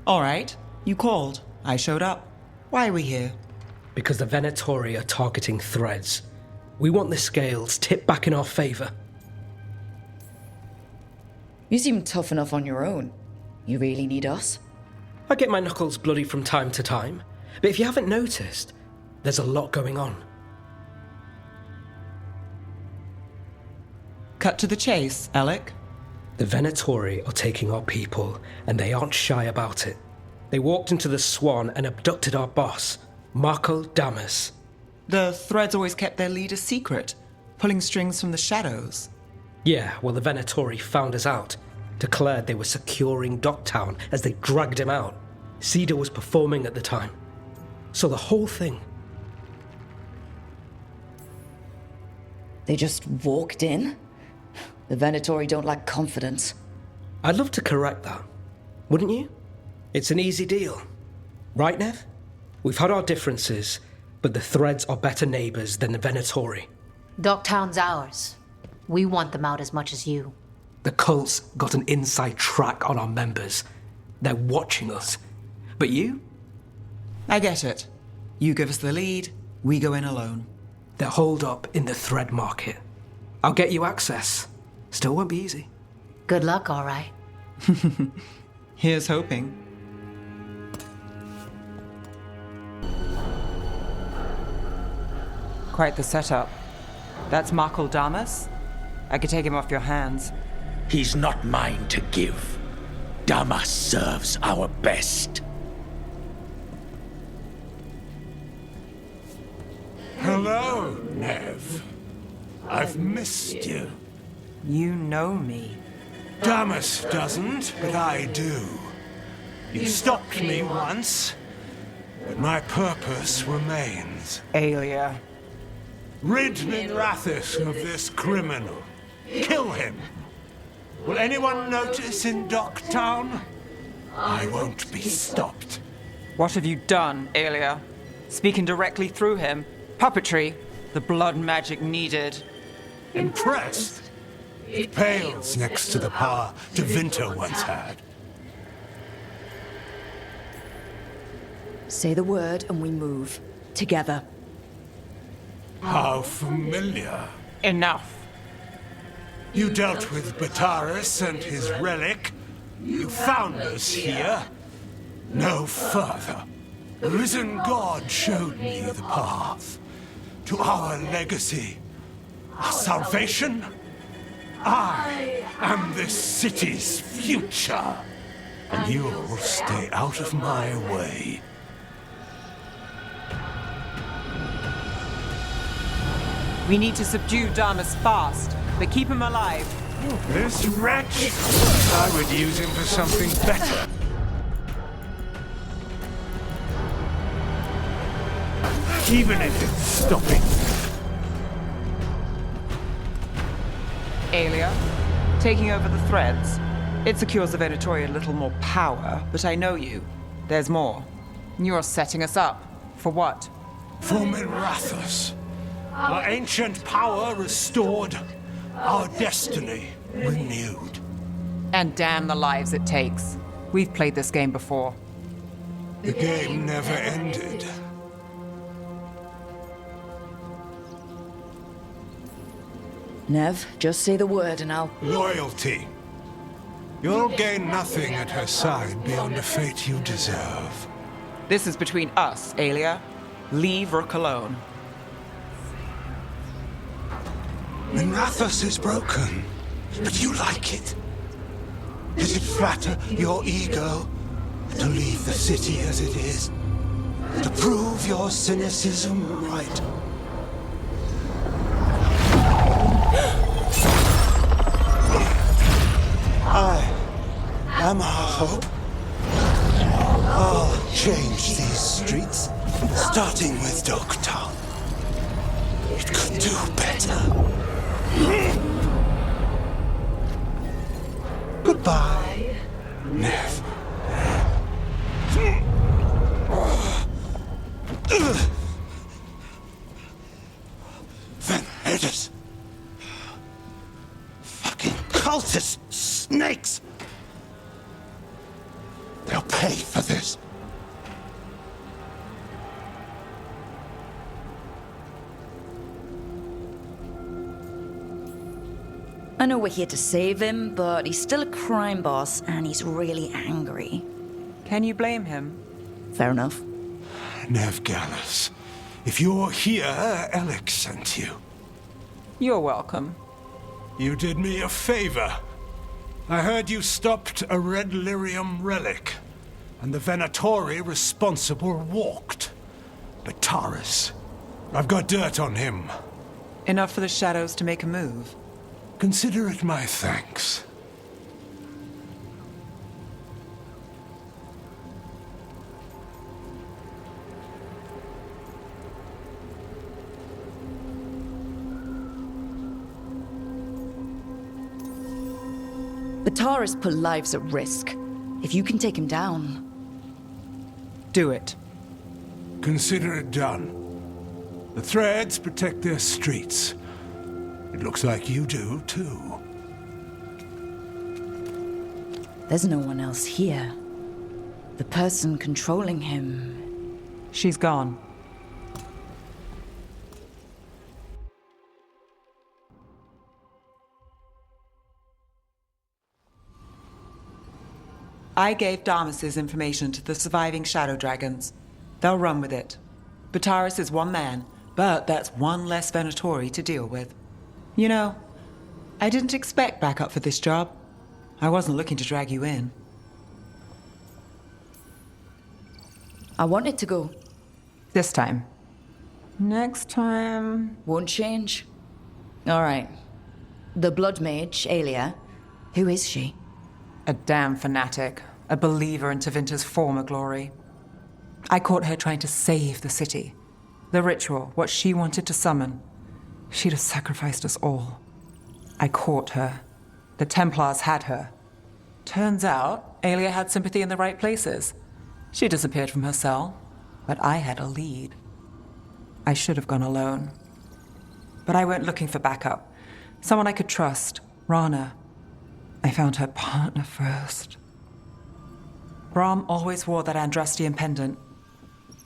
All right, you called. I showed up. Why are we here? Because the Venatori are targeting Threads. We want the scales tipped back in our favor. You seem tough enough on your own. You really need us? I get my knuckles bloody from time to time, but if you haven't noticed, there's a lot going on. cut to the chase, Alec. The Venatori are taking our people, and they aren't shy about it. They walked into the Swan and abducted our boss, Marco Damas. The Threads always kept their leader secret, pulling strings from the shadows. Yeah, well, the Venatori found us out, declared they were securing Docktown as they dragged him out. Cedar was performing at the time. So the whole thing... They just walked in? The Venatori don't lack confidence. I'd love to correct that, wouldn't you? It's an easy deal. Right, Nev? We've had our differences, but the Threads are better neighbors than the Venatori. Docktown's ours. We want them out as much as you. The cult's got an inside track on our members. They're watching us. But you? I get it. You give us the lead, we go in alone. They're holed up in the Thread market. I'll get you access. Still won't be easy. Good luck, all right. Here's hoping. Quite the setup. That's Marco Damas? I could take him off your hands. He's not mine to give. Damas serves our best. Hello, Nev. I've missed you. You know me. Damas doesn't, but I do. You stopped me once, but my purpose remains. Aelia. Rid Minrathous of this criminal. Kill him. Will anyone notice in Docktown? I won't be stopped. What have you done, Aelia? Speaking directly through him. Puppetry. The blood magic needed. Impressed? It pales next to the power Tevinter once had. Say the word and we move. Together. How familiar. Enough. You dealt with Bataris and his relic. You found us here. No further. The risen God showed me the path. To our legacy. Our salvation. I am this city's future. And you'll stay out of my way. We need to subdue Damas fast, but keep him alive. This wretch? I would use him for something better. Even if it's stopping. Aelia, taking over the Threads. It secures the Venatori a little more power, but I know you. There's more. You're setting us up. For what? For Minrathous. Our ancient power restored. Our destiny renewed. And damn the lives it takes. We've played this game before. The game never ended. Nev, just say the word and I'll... Loyalty. You'll gain nothing at her side beyond a fate you deserve. This is between us, Aelia. Leave Rook alone. Minrathous is broken, but you like it. Does it flatter your ego to leave the city as it is? To prove your cynicism right? I am our hope. I'll change these streets, starting with Docktown. It could do better. Goodbye, Nev. Venedus. Fucking cultist snakes. They'll pay for this. I know we're here to save him, but he's still a crime boss and he's really angry. Can you blame him? Fair enough. Neve Gallus, if you're here, Alec sent you. You're welcome. You did me a favor. I heard you stopped a red lyrium relic, and the Venatori responsible walked. But Taurus, I've got dirt on him. Enough for the shadows to make a move. Consider it my thanks. The Taurus put lives at risk. If you can take him down... Do it. Consider it done. The Threads protect their streets. It looks like you do, too. There's no one else here. The person controlling him... She's gone. I gave Damas's information to the surviving Shadow Dragons. They'll run with it. Bataris is one man, but that's one less Venatori to deal with. You know, I didn't expect backup for this job. I wasn't looking to drag you in. I wanted to go. This time. Next time... Won't change. All right. The Blood Mage, Aelia. Who is she? A damn fanatic. A believer in Tevinter's former glory. I caught her trying to save the city. The ritual, what she wanted to summon. She'd have sacrificed us all. I caught her. The Templars had her. Turns out, Aelia had sympathy in the right places. She disappeared from her cell, but I had a lead. I should have gone alone. But I went looking for backup. Someone I could trust. Rana. I found her partner first. Brahm always wore that Andrastian pendant.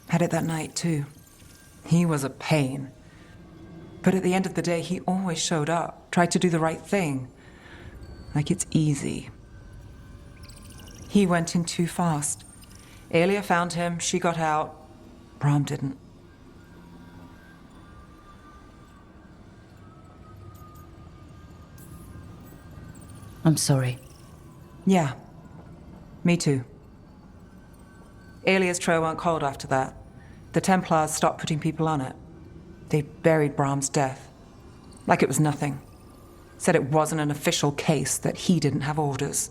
Had it that night, too. He was a pain. But at the end of the day, he always showed up, tried to do the right thing. Like it's easy. He went in too fast. Aelia found him, she got out. Brahm didn't. I'm sorry. Yeah. Me too. Aelia's trail went cold after that. The Templars stopped putting people on it. They buried Brahm's death. Like it was nothing. Said it wasn't an official case, that he didn't have orders.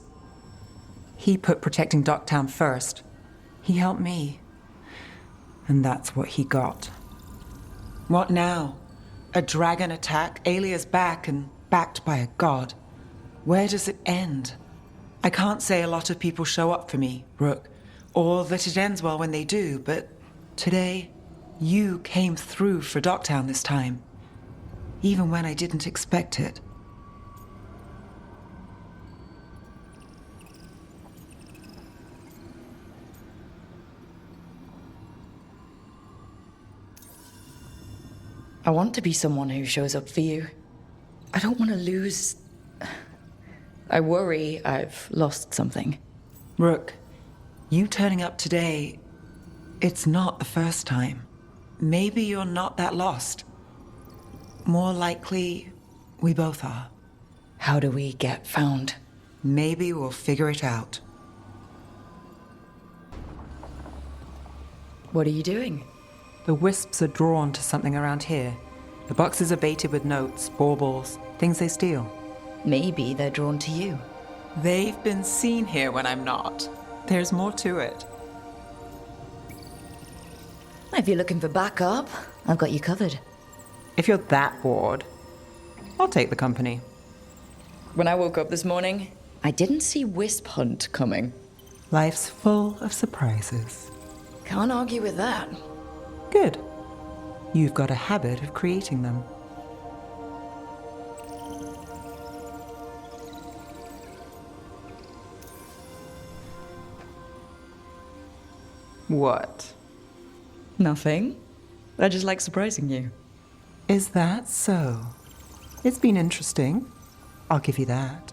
He put protecting Docktown first. He helped me. And that's what he got. What now? A dragon attack, Aelia's back, and backed by a god. Where does it end? I can't say a lot of people show up for me, Rook, or that it ends well when they do, but today, you came through for Docktown this time, even when I didn't expect it. I want to be someone who shows up for you. I don't want to lose... I worry I've lost something. Rook, you turning up today, it's not the first time. Maybe you're not that lost. More likely, we both are. How do we get found? Maybe we'll figure it out. What are you doing? The wisps are drawn to something around here. The boxes are baited with notes, baubles, things they steal. Maybe they're drawn to you. They've been seen here when I'm not. There's more to it. If you're looking for backup, I've got you covered. If you're that bored, I'll take the company. When I woke up this morning, I didn't see Wisp Hunt coming. Life's full of surprises. Can't argue with that. Good. You've got a habit of creating them. What? Nothing. I just like surprising you. Is that so? It's been interesting. I'll give you that.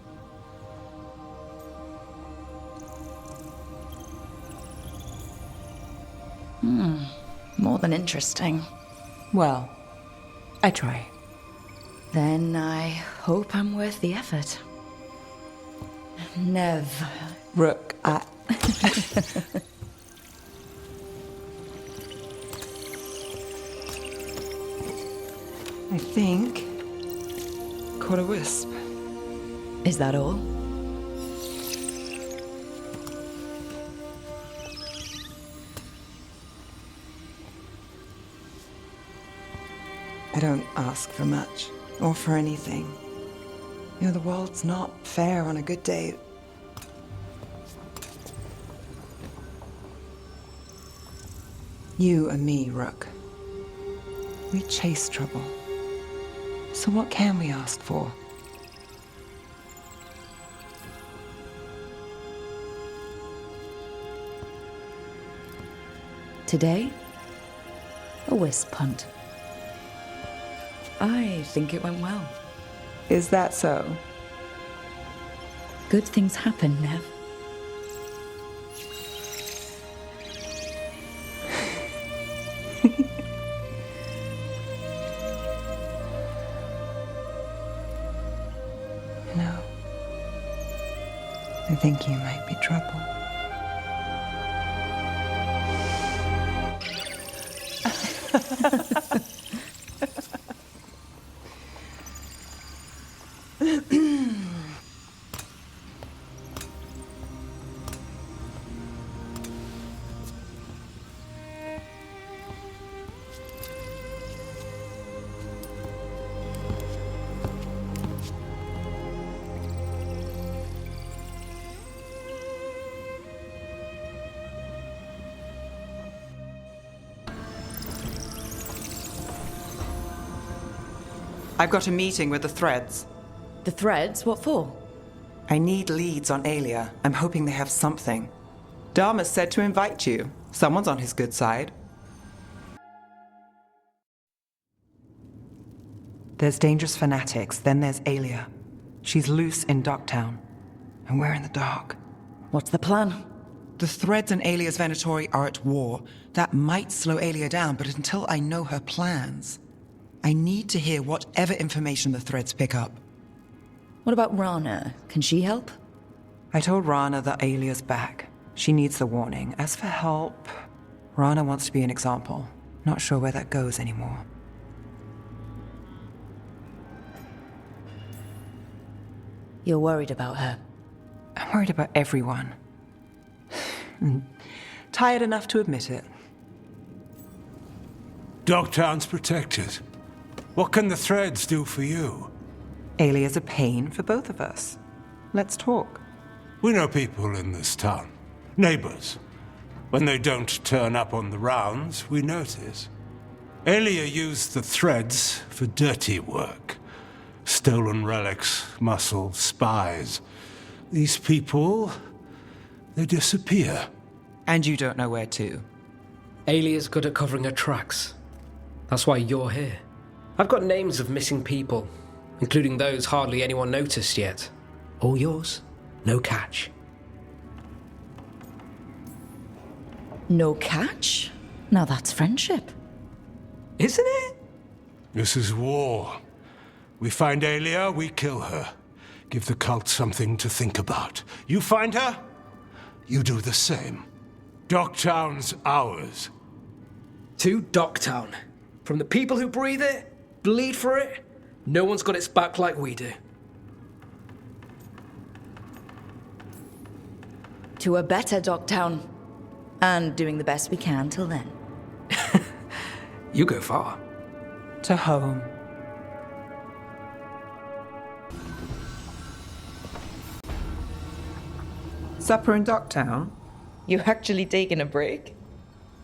More than interesting. Well, I try. Then I hope I'm worth the effort. Neve. Rook, I think... caught a wisp. Is that all? I don't ask for much, or for anything. You know, the world's not fair on a good day. You and me, Rook. We chase trouble. So what can we ask for? Today, a wisp hunt. I think it went well. Is that so? Good things happen, Neve. No. I think you might be trouble. I've got a meeting with the Threads. The Threads? What for? I need leads on Aelia. I'm hoping they have something. Dharma said to invite you. Someone's on his good side. There's dangerous fanatics, then there's Aelia. She's loose in Docktown. And we're in the dark. What's the plan? The Threads and Aelia's Venatori are at war. That might slow Aelia down, but until I know her plans, I need to hear whatever information the Threads pick up. What about Rana? Can she help? I told Rana that Aelia's back. She needs the warning. As for help, Rana wants to be an example. Not sure where that goes anymore. You're worried about her? I'm worried about everyone. Tired enough to admit it. Docktown's protected. What can the Threads do for you? Aelia's a pain for both of us. Let's talk. We know people in this town. Neighbors. When they don't turn up on the rounds, we notice. Aelia used the Threads for dirty work. Stolen relics, muscle, spies. These people, they disappear. And you don't know where to. Aelia's good at covering her tracks. That's why you're here. I've got names of missing people, including those hardly anyone noticed yet. All yours, no catch. No catch? Now that's friendship. Isn't it? This is war. We find Aelia, we kill her. Give the cult something to think about. You find her, you do the same. Docktown's ours. To Docktown. From the people who breathe it, bleed for it, no one's got its back like we do. To a better Docktown. And doing the best we can till then. You go far. To home. Supper in Docktown? You actually taking a break?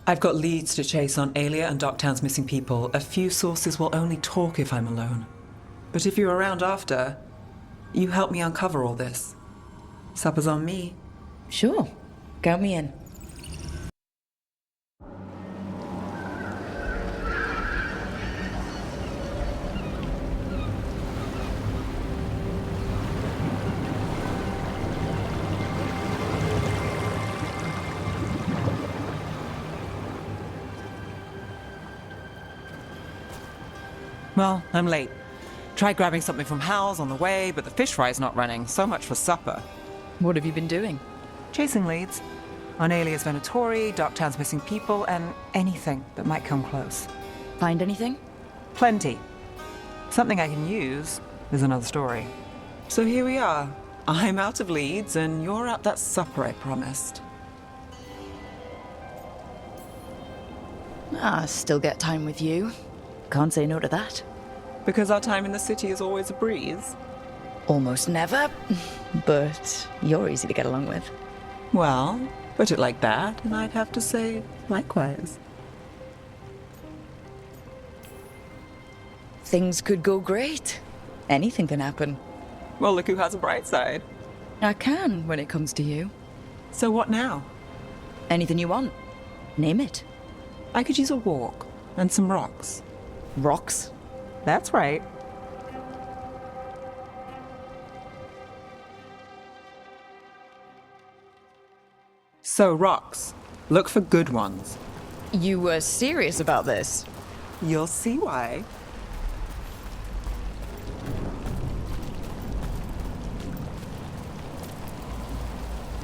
I've got leads to chase on Aelia and Docktown's missing people. A few sources will only talk if I'm alone. But if you're around after, you help me uncover all this. Supper's on me. Sure. Count me in. Well, I'm late. Tried grabbing something from Hal's on the way, but the fish fry's not running. So much for supper. What have you been doing? Chasing leads. On alias Venatori, Docktown's missing people, and anything that might come close. Find anything? Plenty. Something I can use is another story. So here we are. I'm out of leads, and you're at that supper I promised. Still get time with you. Can't say no to that. Because our time in the city is always a breeze. Almost never, but you're easy to get along with. Well, put it like that, and I'd have to say likewise. Things could go great. Anything can happen. Well, look who has a bright side. I can when it comes to you. So what now? Anything you want. Name it. I could use a walk and some rocks. Rocks? That's right. So, rocks. Look for good ones. You were serious about this? You'll see why.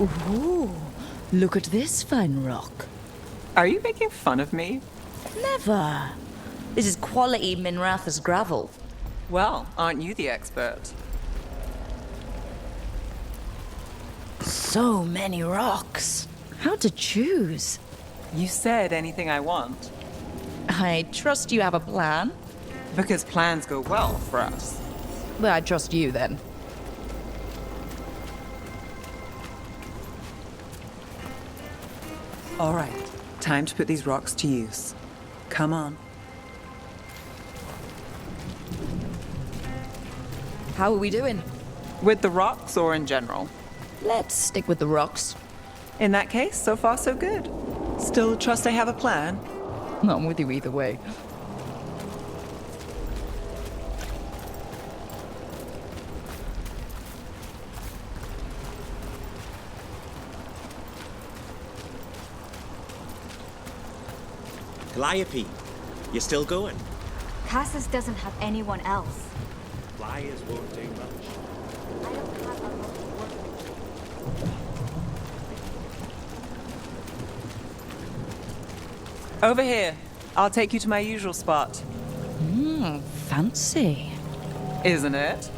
Ooh, look at this fine rock. Are you making fun of me? Never. This is quality Minrathous gravel. Well, aren't you the expert? So many rocks. How to choose? You said anything I want. I trust you have a plan. Because plans go well for us. Well, I trust you then. All right, time to put these rocks to use. Come on. How are we doing? With the rocks or in general? Let's stick with the rocks. In that case, so far so good. Still trust I have a plan? I'm with you either way. Calliope, you still going? Cassis doesn't have anyone else. Flyers won't do much. I don't have a lot of work. Over here. I'll take you to my usual spot. Fancy. Isn't it?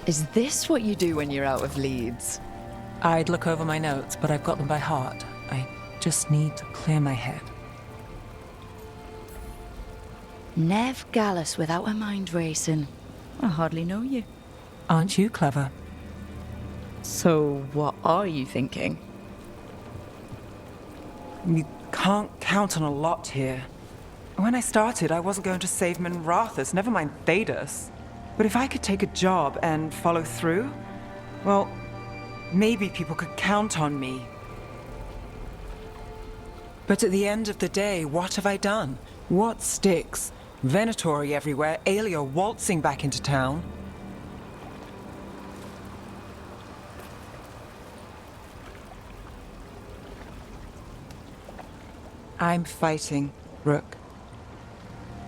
Is this what you do when you're out of leads? I'd look over my notes, but I've got them by heart. I just need to clear my head. Neve Gallus without a mind racing. I hardly know you. Aren't you clever? So, what are you thinking? You can't count on a lot here. When I started, I wasn't going to save Minrathous, never mind Thedas. But if I could take a job and follow through, well, maybe people could count on me. But at the end of the day, what have I done? What sticks? Venatori everywhere, Aelia waltzing back into town. I'm fighting, Rook.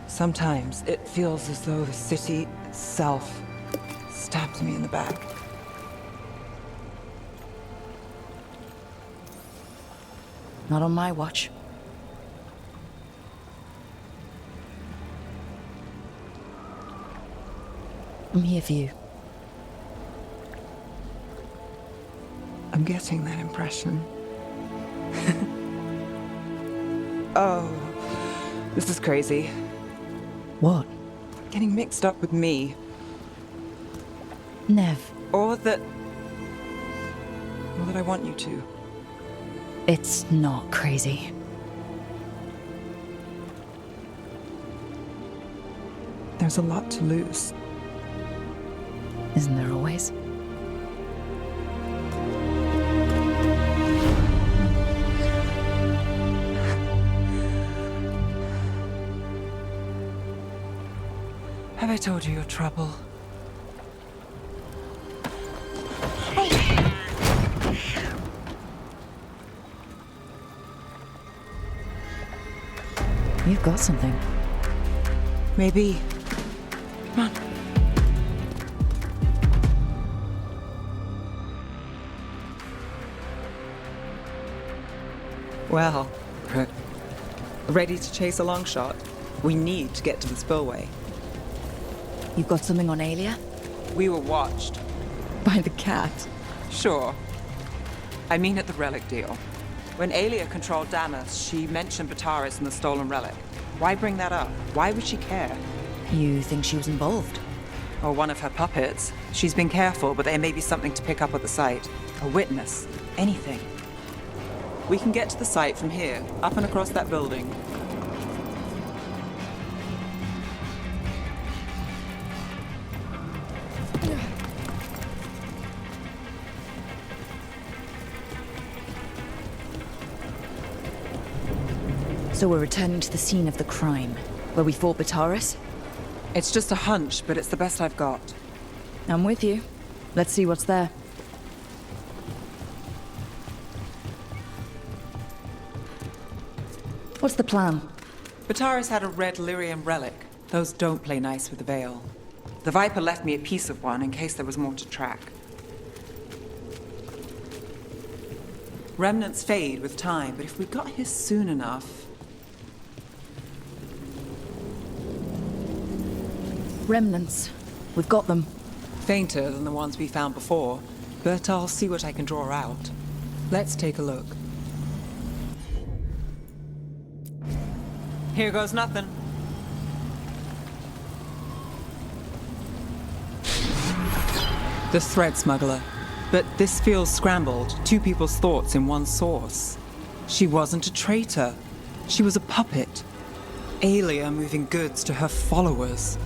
Sometimes it feels as though the city itself stabs me in the back. Not on my watch. I'm here for you. I'm getting that impression. Oh, this is crazy. What? Getting mixed up with me. Neve. Or that I want you to. It's not crazy. There's a lot to lose. Isn't there always? Have I told you your trouble? You've got something. Maybe. Come on. Well, ready to chase a long shot? We need to get to the spillway. You've got something on Aelia? We were watched. By the cat? Sure. I mean at the relic deal. When Aelia controlled Damas, she mentioned Bataris and the stolen relic. Why bring that up? Why would she care? You think she was involved? Or one of her puppets. She's been careful, but there may be something to pick up at the site. A witness. Anything. We can get to the site from here, up and across that building. So we're returning to the scene of the crime, where we fought Bataris? It's just a hunch, but it's the best I've got. I'm with you. Let's see what's there. What's the plan? Bataris had a red lyrium relic. Those don't play nice with the Veil. The Viper left me a piece of one in case there was more to track. Remnants fade with time, but if we got here soon enough... Remnants. We've got them. Fainter than the ones we found before, but I'll see what I can draw out. Let's take a look. Here goes nothing. The thread smuggler. But this feels scrambled. Two people's thoughts in one source. She wasn't a traitor. She was a puppet. Aelia moving goods to her followers.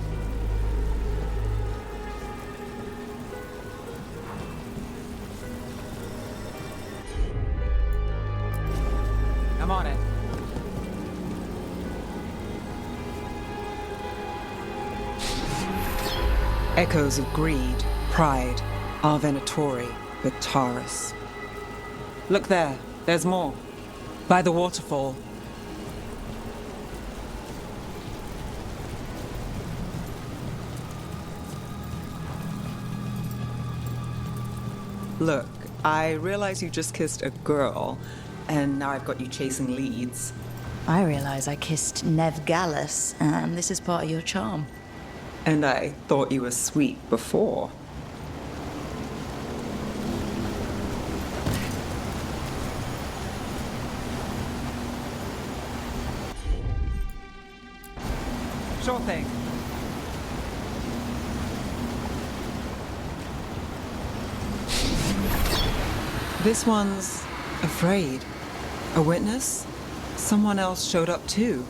I'm on it. Echoes of greed, pride, our Venatori, Bataris. Look there, there's more. By the waterfall. Look, I realize you just kissed a girl, and now I've got you chasing leads. I realize I kissed Neve Gallus, and this is part of your charm. And I thought you were sweet before. Sure thing. This one's afraid. A witness? Someone else showed up too,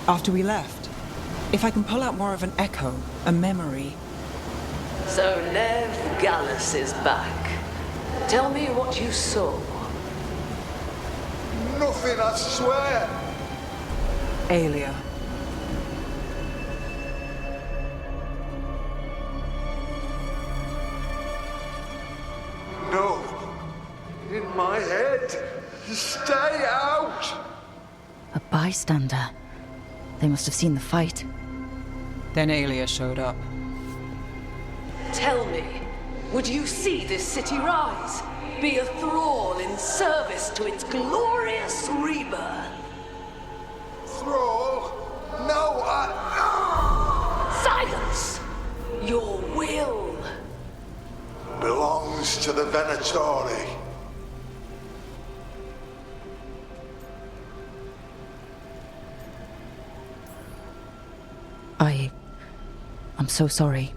after we left. If I can pull out more of an echo, a memory. So Neve Gallus is back. Tell me what you saw. Nothing, I swear! Aelia. No. In my head. Stay out! A bystander. They must have seen the fight. Then Aelia showed up. Tell me, would you see this city rise? Be a thrall in service to its glorious rebirth? Thrall? No, Silence! Your will belongs to the Venatori. I'm so sorry.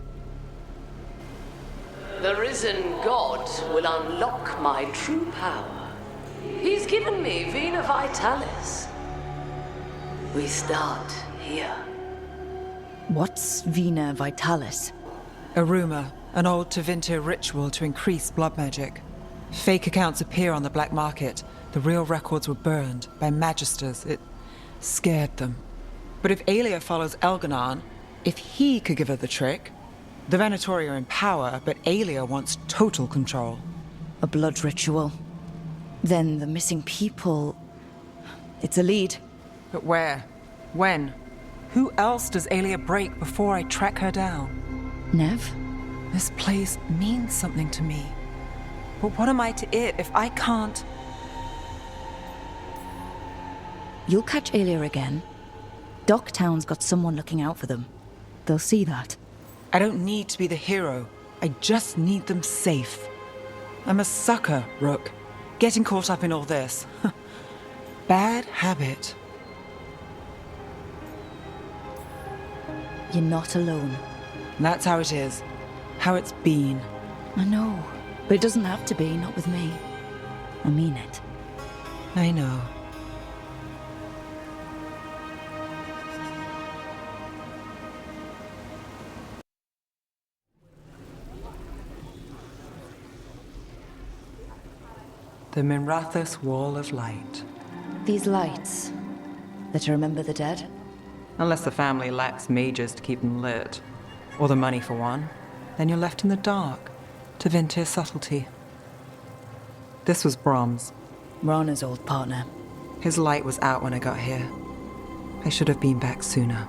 The risen god will unlock my true power. He's given me Vina Vitalis. We start here. What's Vina Vitalis? A rumor, an old Tevinter ritual to increase blood magic. Fake accounts appear on the black market. The real records were burned by magisters. It scared them. But if Aelia follows Elganon, if he could give her the trick, the Venatori are in power, but Aelia wants total control. A blood ritual. Then the missing people... It's a lead. But where? When? Who else does Aelia break before I track her down? Neve? This place means something to me. But what am I to it if I can't? You'll catch Aelia again. Docktown's got someone looking out for them. They'll see that. I don't need to be the hero. I just need them safe. I'm a sucker, Rook. Getting caught up in all this. Bad habit. You're not alone. That's how it is. How it's been. I know. But it doesn't have to be, not with me. I mean it. I know. The Minrathous Wall of Light. These lights, that to remember the dead? Unless the family lacks mages to keep them lit, or the money for one, then you're left in the dark to vent his subtlety. This was Brom's. Rana's old partner. His light was out when I got here. I should have been back sooner.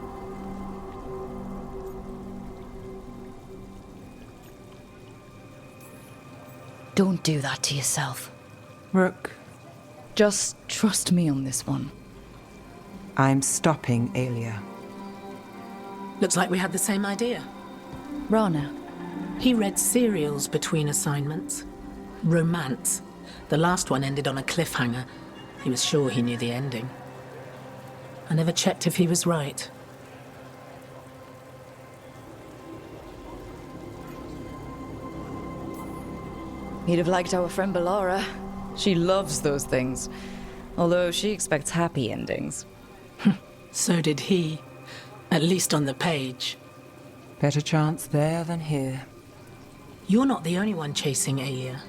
Don't do that to yourself. Rook. Just trust me on this one. I'm stopping Aelia. Looks like we had the same idea. Rana. He read serials between assignments. Romance. The last one ended on a cliffhanger. He was sure he knew the ending. I never checked if he was right. He'd have liked our friend Bellara. She loves those things. Although she expects happy endings. So did he. At least on the page. Better chance there than here. You're not the only one chasing Aelia.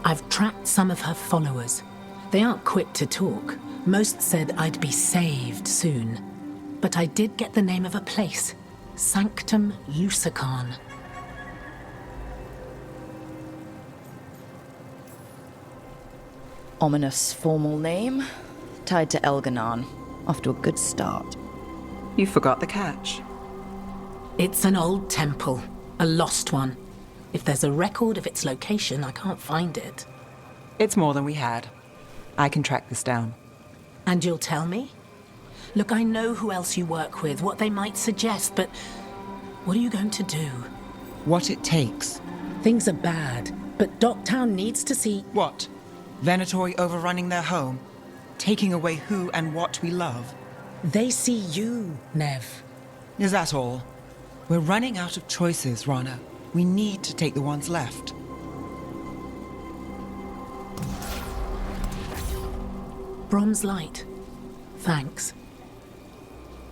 I've tracked some of her followers. They aren't quick to talk. Most said I'd be saved soon. But I did get the name of a place. Sanctum Lucican. Ominous formal name. Tied to Elganon. Off to a good start. You forgot the catch. It's an old temple. A lost one. If there's a record of its location, I can't find it. It's more than we had. I can track this down. And you'll tell me? Look, I know who else you work with, what they might suggest, but what are you going to do? What it takes. Things are bad, but Docktown needs to see... What? Venatori overrunning their home? Taking away who and what we love? They see you, Neve. Is that all? We're running out of choices, Rana. We need to take the ones left. Brom's light. Thanks.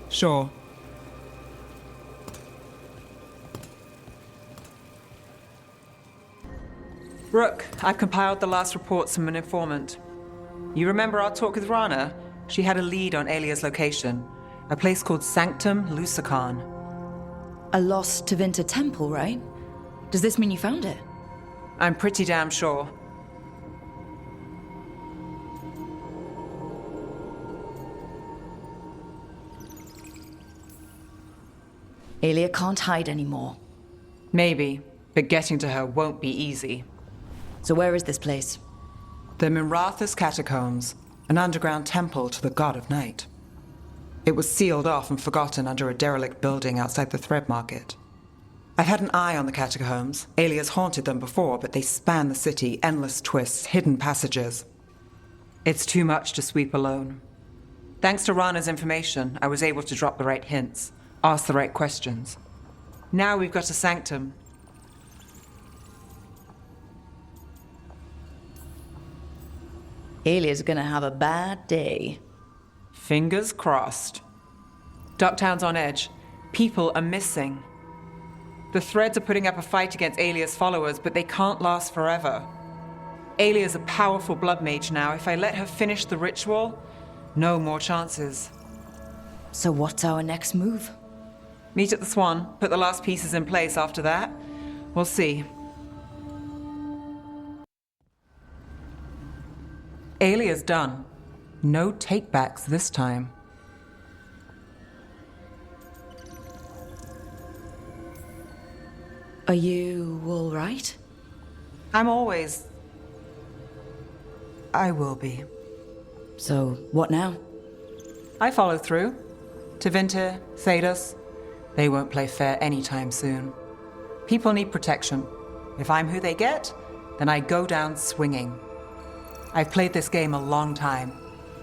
Sure. Rook, I've compiled the last reports from an informant. You remember our talk with Rana? She had a lead on Aelia's location. A place called Sanctum Lucican. A lost Tevinter temple, right? Does this mean you found it? I'm pretty damn sure. Aelia can't hide anymore. Maybe, but getting to her won't be easy. So where is this place? The Minrathous Catacombs, an underground temple to the god of night. It was sealed off and forgotten under a derelict building outside the Thread Market. I've had an eye on the catacombs. Aelia's haunted them before, but they span the city, endless twists, hidden passages. It's too much to sweep alone. Thanks to Rana's information, I was able to drop the right hints, ask the right questions. Now we've got a sanctum. Aelia's gonna have a bad day. Fingers crossed. Docktown's on edge. People are missing. The Threads are putting up a fight against Aelia's followers, but they can't last forever. Aelia's a powerful blood mage now. If I let her finish the ritual, no more chances. So what's our next move? Meet at the Swan, put the last pieces in place after that. We'll see. Aelia's done. No takebacks this time. Are you all right? I'm always... I will be. So, what now? I follow through. Tevinter, Thedas, they won't play fair anytime soon. People need protection. If I'm who they get, then I go down swinging. I've played this game a long time.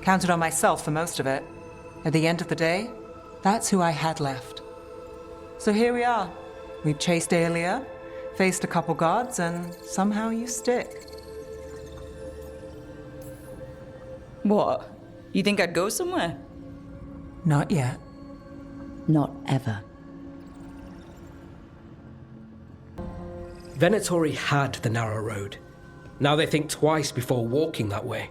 Counted on myself for most of it. At the end of the day, that's who I had left. So here we are. We've chased Aelia, faced a couple gods, and somehow you stick. What? You think I'd go somewhere? Not yet. Not ever. Venatori had the narrow road. Now they think twice before walking that way.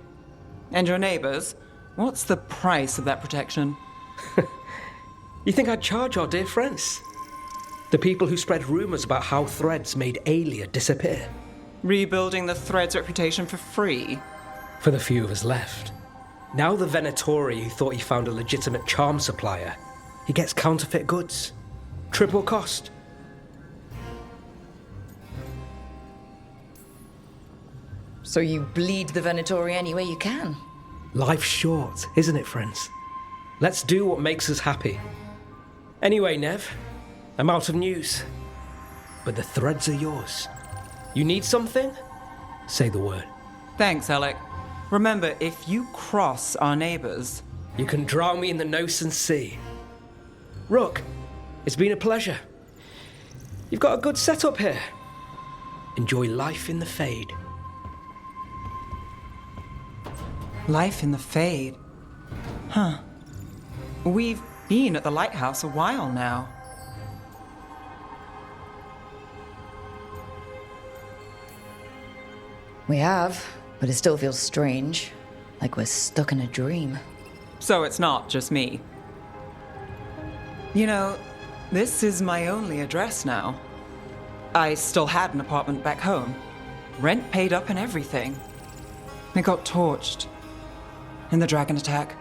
And your neighbors? What's the price of that protection? You think I'd charge our dear friends? The people who spread rumors about how Threads made Aelia disappear. Rebuilding the Threads' reputation for free? For the few of us left. Now the Venatori who thought he found a legitimate charm supplier, he gets counterfeit goods. Triple cost. So you bleed the Venatori any way you can? Life's short, isn't it, friends? Let's do what makes us happy. Anyway, Nev, I'm out of news. But the threads are yours. You need something? Say the word. Thanks, Alec. Remember, if you cross our neighbors... You can drown me in the Nosen Sea. Rook, it's been a pleasure. You've got a good setup here. Enjoy life in the Fade. Life in the Fade? Huh. We've been at the lighthouse a while now. We have, but it still feels strange. Like we're stuck in a dream. So it's not just me. You know, this is my only address now. I still had an apartment back home. Rent paid up and everything. It got torched. In the dragon attack.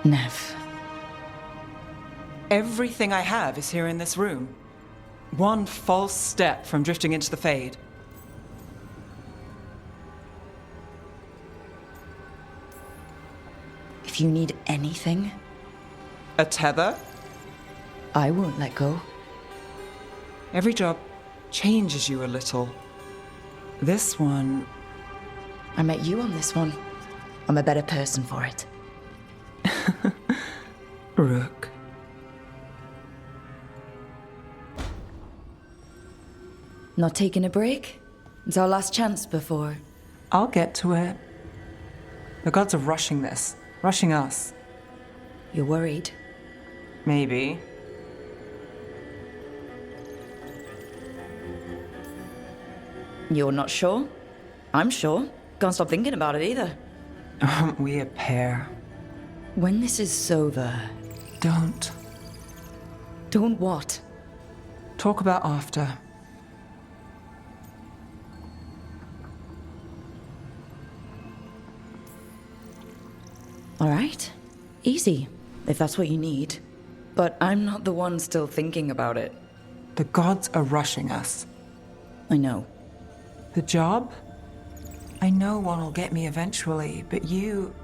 Nev. Everything I have is here in this room. One false step from drifting into the Fade. If you need anything... A tether? I won't let go. Every job changes you a little. This one... I met you on this one. I'm a better person for it. Rook. Not taking a break? It's our last chance before... I'll get to it. The gods are rushing this. Rushing us. You're worried? Maybe. You're not sure? I'm sure. Can't stop thinking about it either. Aren't we a pair? When this is over... Don't. Don't what? Talk about after. All right. Easy, if that's what you need. But I'm not the one still thinking about it. The gods are rushing us. I know. The job? I know one will get me eventually, but you...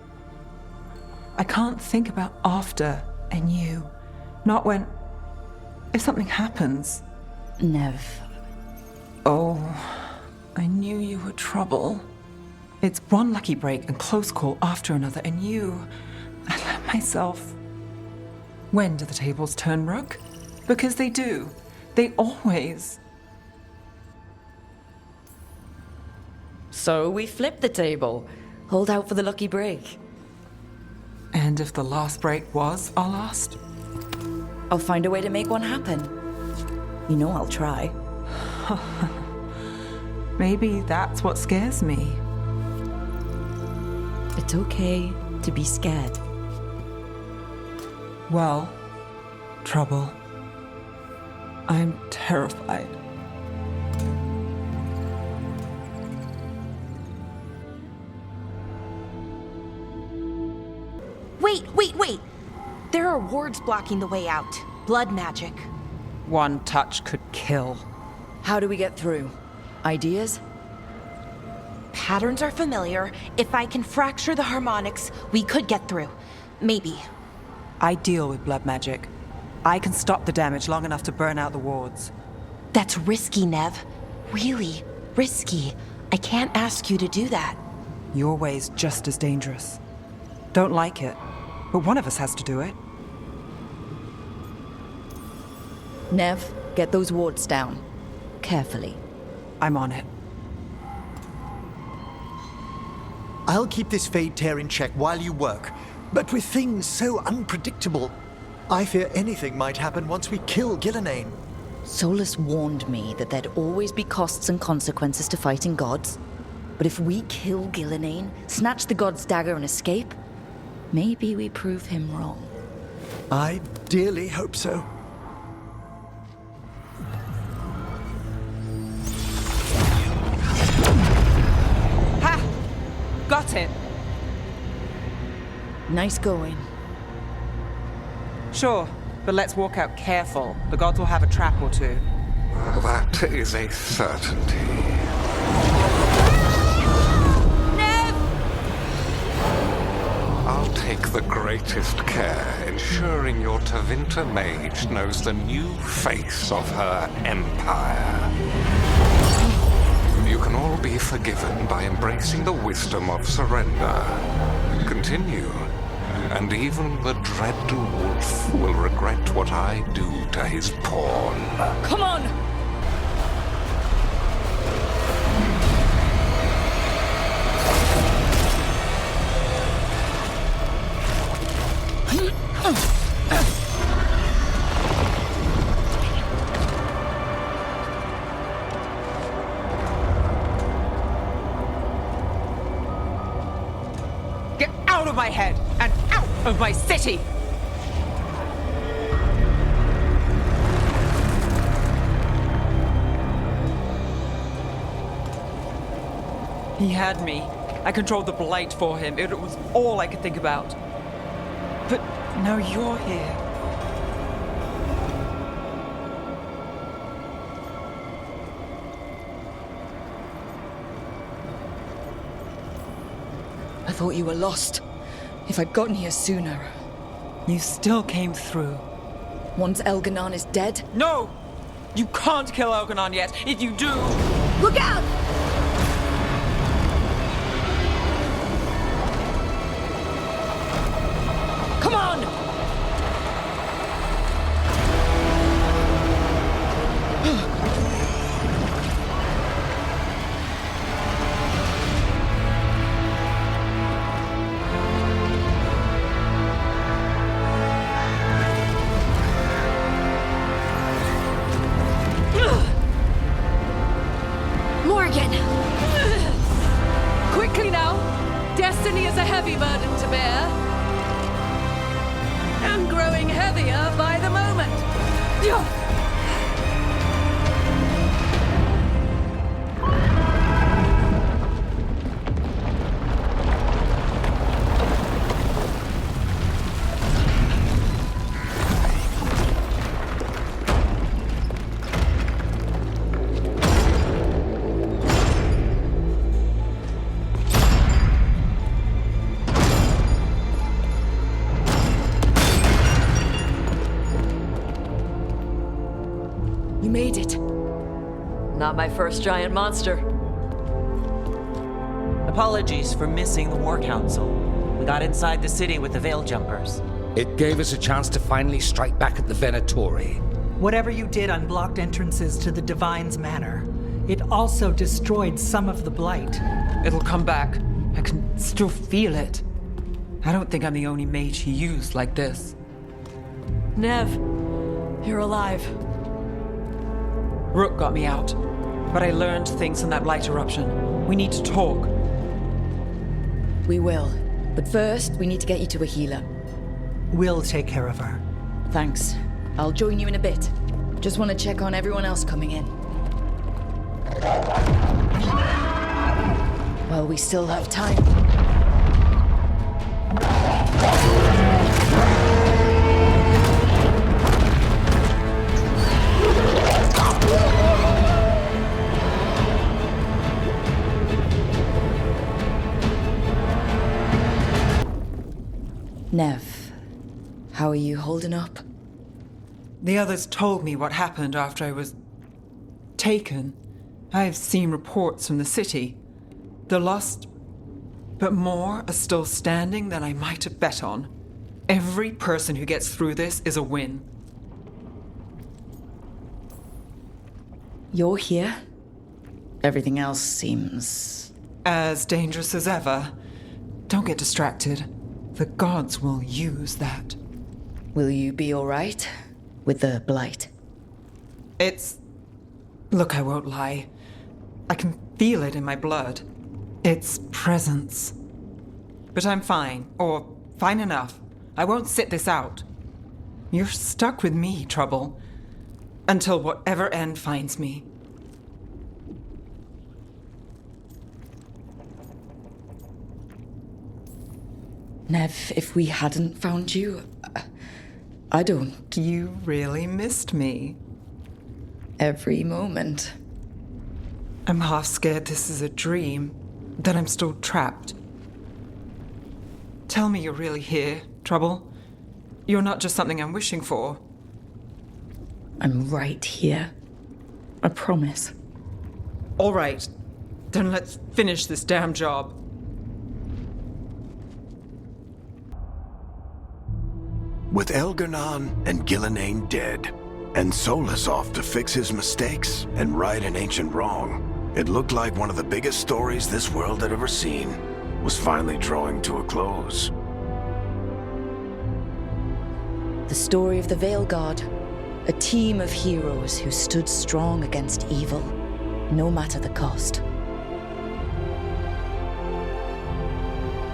I can't think about after and you. Not when... If something happens. Nev. Oh, I knew you were trouble. It's one lucky break and close call after another, and you... I let myself... When do the tables turn, Rook? Because they do. They always... So we flip the table. Hold out for the lucky break. And if the last break was our last? I'll find a way to make one happen. You know I'll try. Maybe that's what scares me. It's okay to be scared. Well, trouble. I'm terrified. Wait! There are wards blocking the way out. Blood magic. One touch could kill. How do we get through? Ideas? Patterns are familiar. If I can fracture the harmonics, we could get through. Maybe. I deal with blood magic. I can stop the damage long enough to burn out the wards. That's risky, Neve. Really risky. I can't ask you to do that. Your way's just as dangerous. Don't like it, but one of us has to do it. Neve, get those wards down. Carefully. I'm on it. I'll keep this Fade Tear in check while you work. But with things so unpredictable, I fear anything might happen once we kill Gillenane. Solus warned me that there'd always be costs and consequences to fighting gods. But if we kill Gillenane, snatch the god's dagger and escape, maybe we prove him wrong. I dearly hope so. Ha! Got it! Nice going. Sure, but let's walk out careful. The gods will have a trap or two. That is a certainty. I'll take the greatest care, ensuring your Tevinter mage knows the new face of her empire. You can all be forgiven by embracing the wisdom of surrender. Continue, and even the dread wolf will regret what I do to his pawn. Come on! Get out of my head and out of my city! He had me. I controlled the blight for him. It was all I could think about. But now you're here. I thought you were lost. If I'd gotten here sooner. You still came through. Once Elganon is dead? No! You can't kill Elganon yet. If you do... Look out! Come on! Morgan! Quickly now! Destiny is a heavy burden to bear. And growing heavier by the moment. You made it. Not my first giant monster. Apologies for missing the War Council. We got inside the city with the Veil Jumpers. It gave us a chance to finally strike back at the Venatori. Whatever you did unblocked entrances to the Divine's Manor. It also destroyed some of the Blight. It'll come back. I can still feel it. I don't think I'm the only mage he used like this. Neve, you're alive. Rook got me out, but I learned things from that blight eruption. We need to talk. We will. But first, we need to get you to a healer. We'll take care of her. Thanks. I'll join you in a bit. Just want to check on everyone else coming in. Well, we still have time. How are you holding up? The others told me what happened after I was taken. I've seen reports from the city. The lost, but more are still standing than I might have bet on. Every person who gets through this is a win. You're here? Everything else seems... as dangerous as ever. Don't get distracted. The gods will use that. Will you be all right with the blight? Look, I won't lie. I can feel it in my blood. Its presence. But I'm fine, or fine enough. I won't sit this out. You're stuck with me, Trouble. Until whatever end finds me. Neve, if we hadn't found you, I don't... You really missed me. Every moment. I'm half scared this is a dream, that I'm still trapped. Tell me you're really here, Trouble. You're not just something I'm wishing for. I'm right here. I promise. All right. Then let's finish this damn job. With Elgar'nan and Gillenane dead, and Solus off to fix his mistakes and right an ancient wrong, it looked like one of the biggest stories this world had ever seen was finally drawing to a close. The story of the Veil Guard. A team of heroes who stood strong against evil, no matter the cost.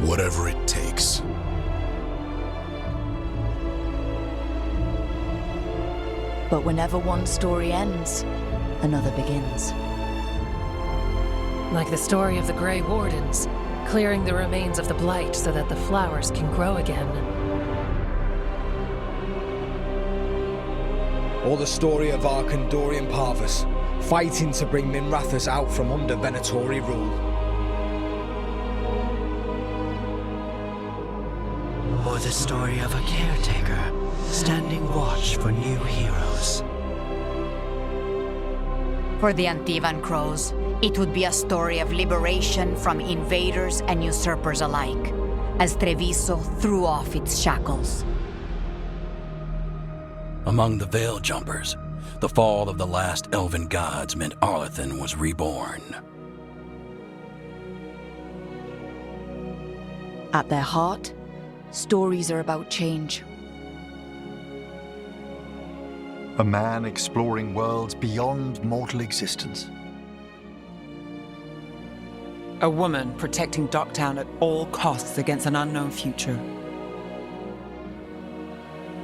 Whatever it takes. But whenever one story ends, another begins. Like the story of the Grey Wardens, clearing the remains of the Blight so that the flowers can grow again. Or the story of Arkandorian Parvus, fighting to bring Minrathous out from under Venatori rule. Or the story of a caretaker, standing watch for new heroes. For the Antivan Crows, it would be a story of liberation from invaders and usurpers alike, as Treviso threw off its shackles. Among the Veil Jumpers, the fall of the last elven gods meant Arlathan was reborn. At their heart, stories are about change. A man exploring worlds beyond mortal existence. A woman protecting Docktown at all costs against an unknown future.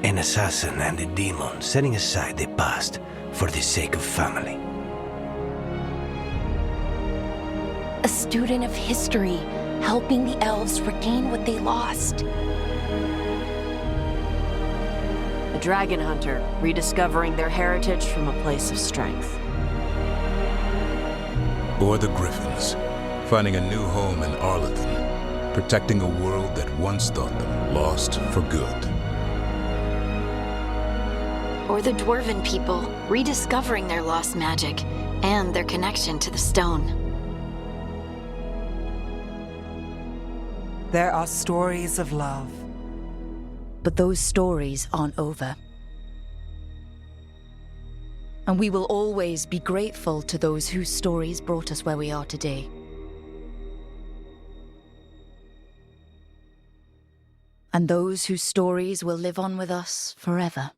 An assassin and a demon setting aside the past for the sake of family. A student of history, helping the elves regain what they lost. A dragon hunter, rediscovering their heritage from a place of strength. Or the Griffins, finding a new home in Arlathan, protecting a world that once thought them lost for good. Or the Dwarven people, rediscovering their lost magic and their connection to the stone. There are stories of love. But those stories aren't over. And we will always be grateful to those whose stories brought us where we are today. And those whose stories will live on with us forever.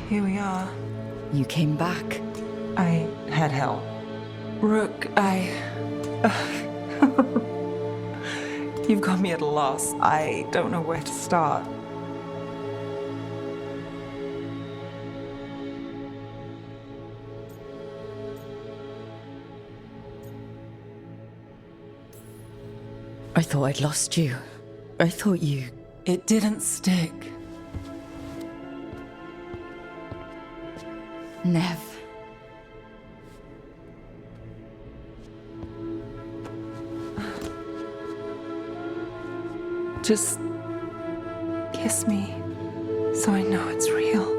here we are. You came back. I had help. Rook, You've got me at a loss. I don't know where to start. I thought I'd lost you. I thought you... It didn't stick. Neve. Just kiss me so I know it's real.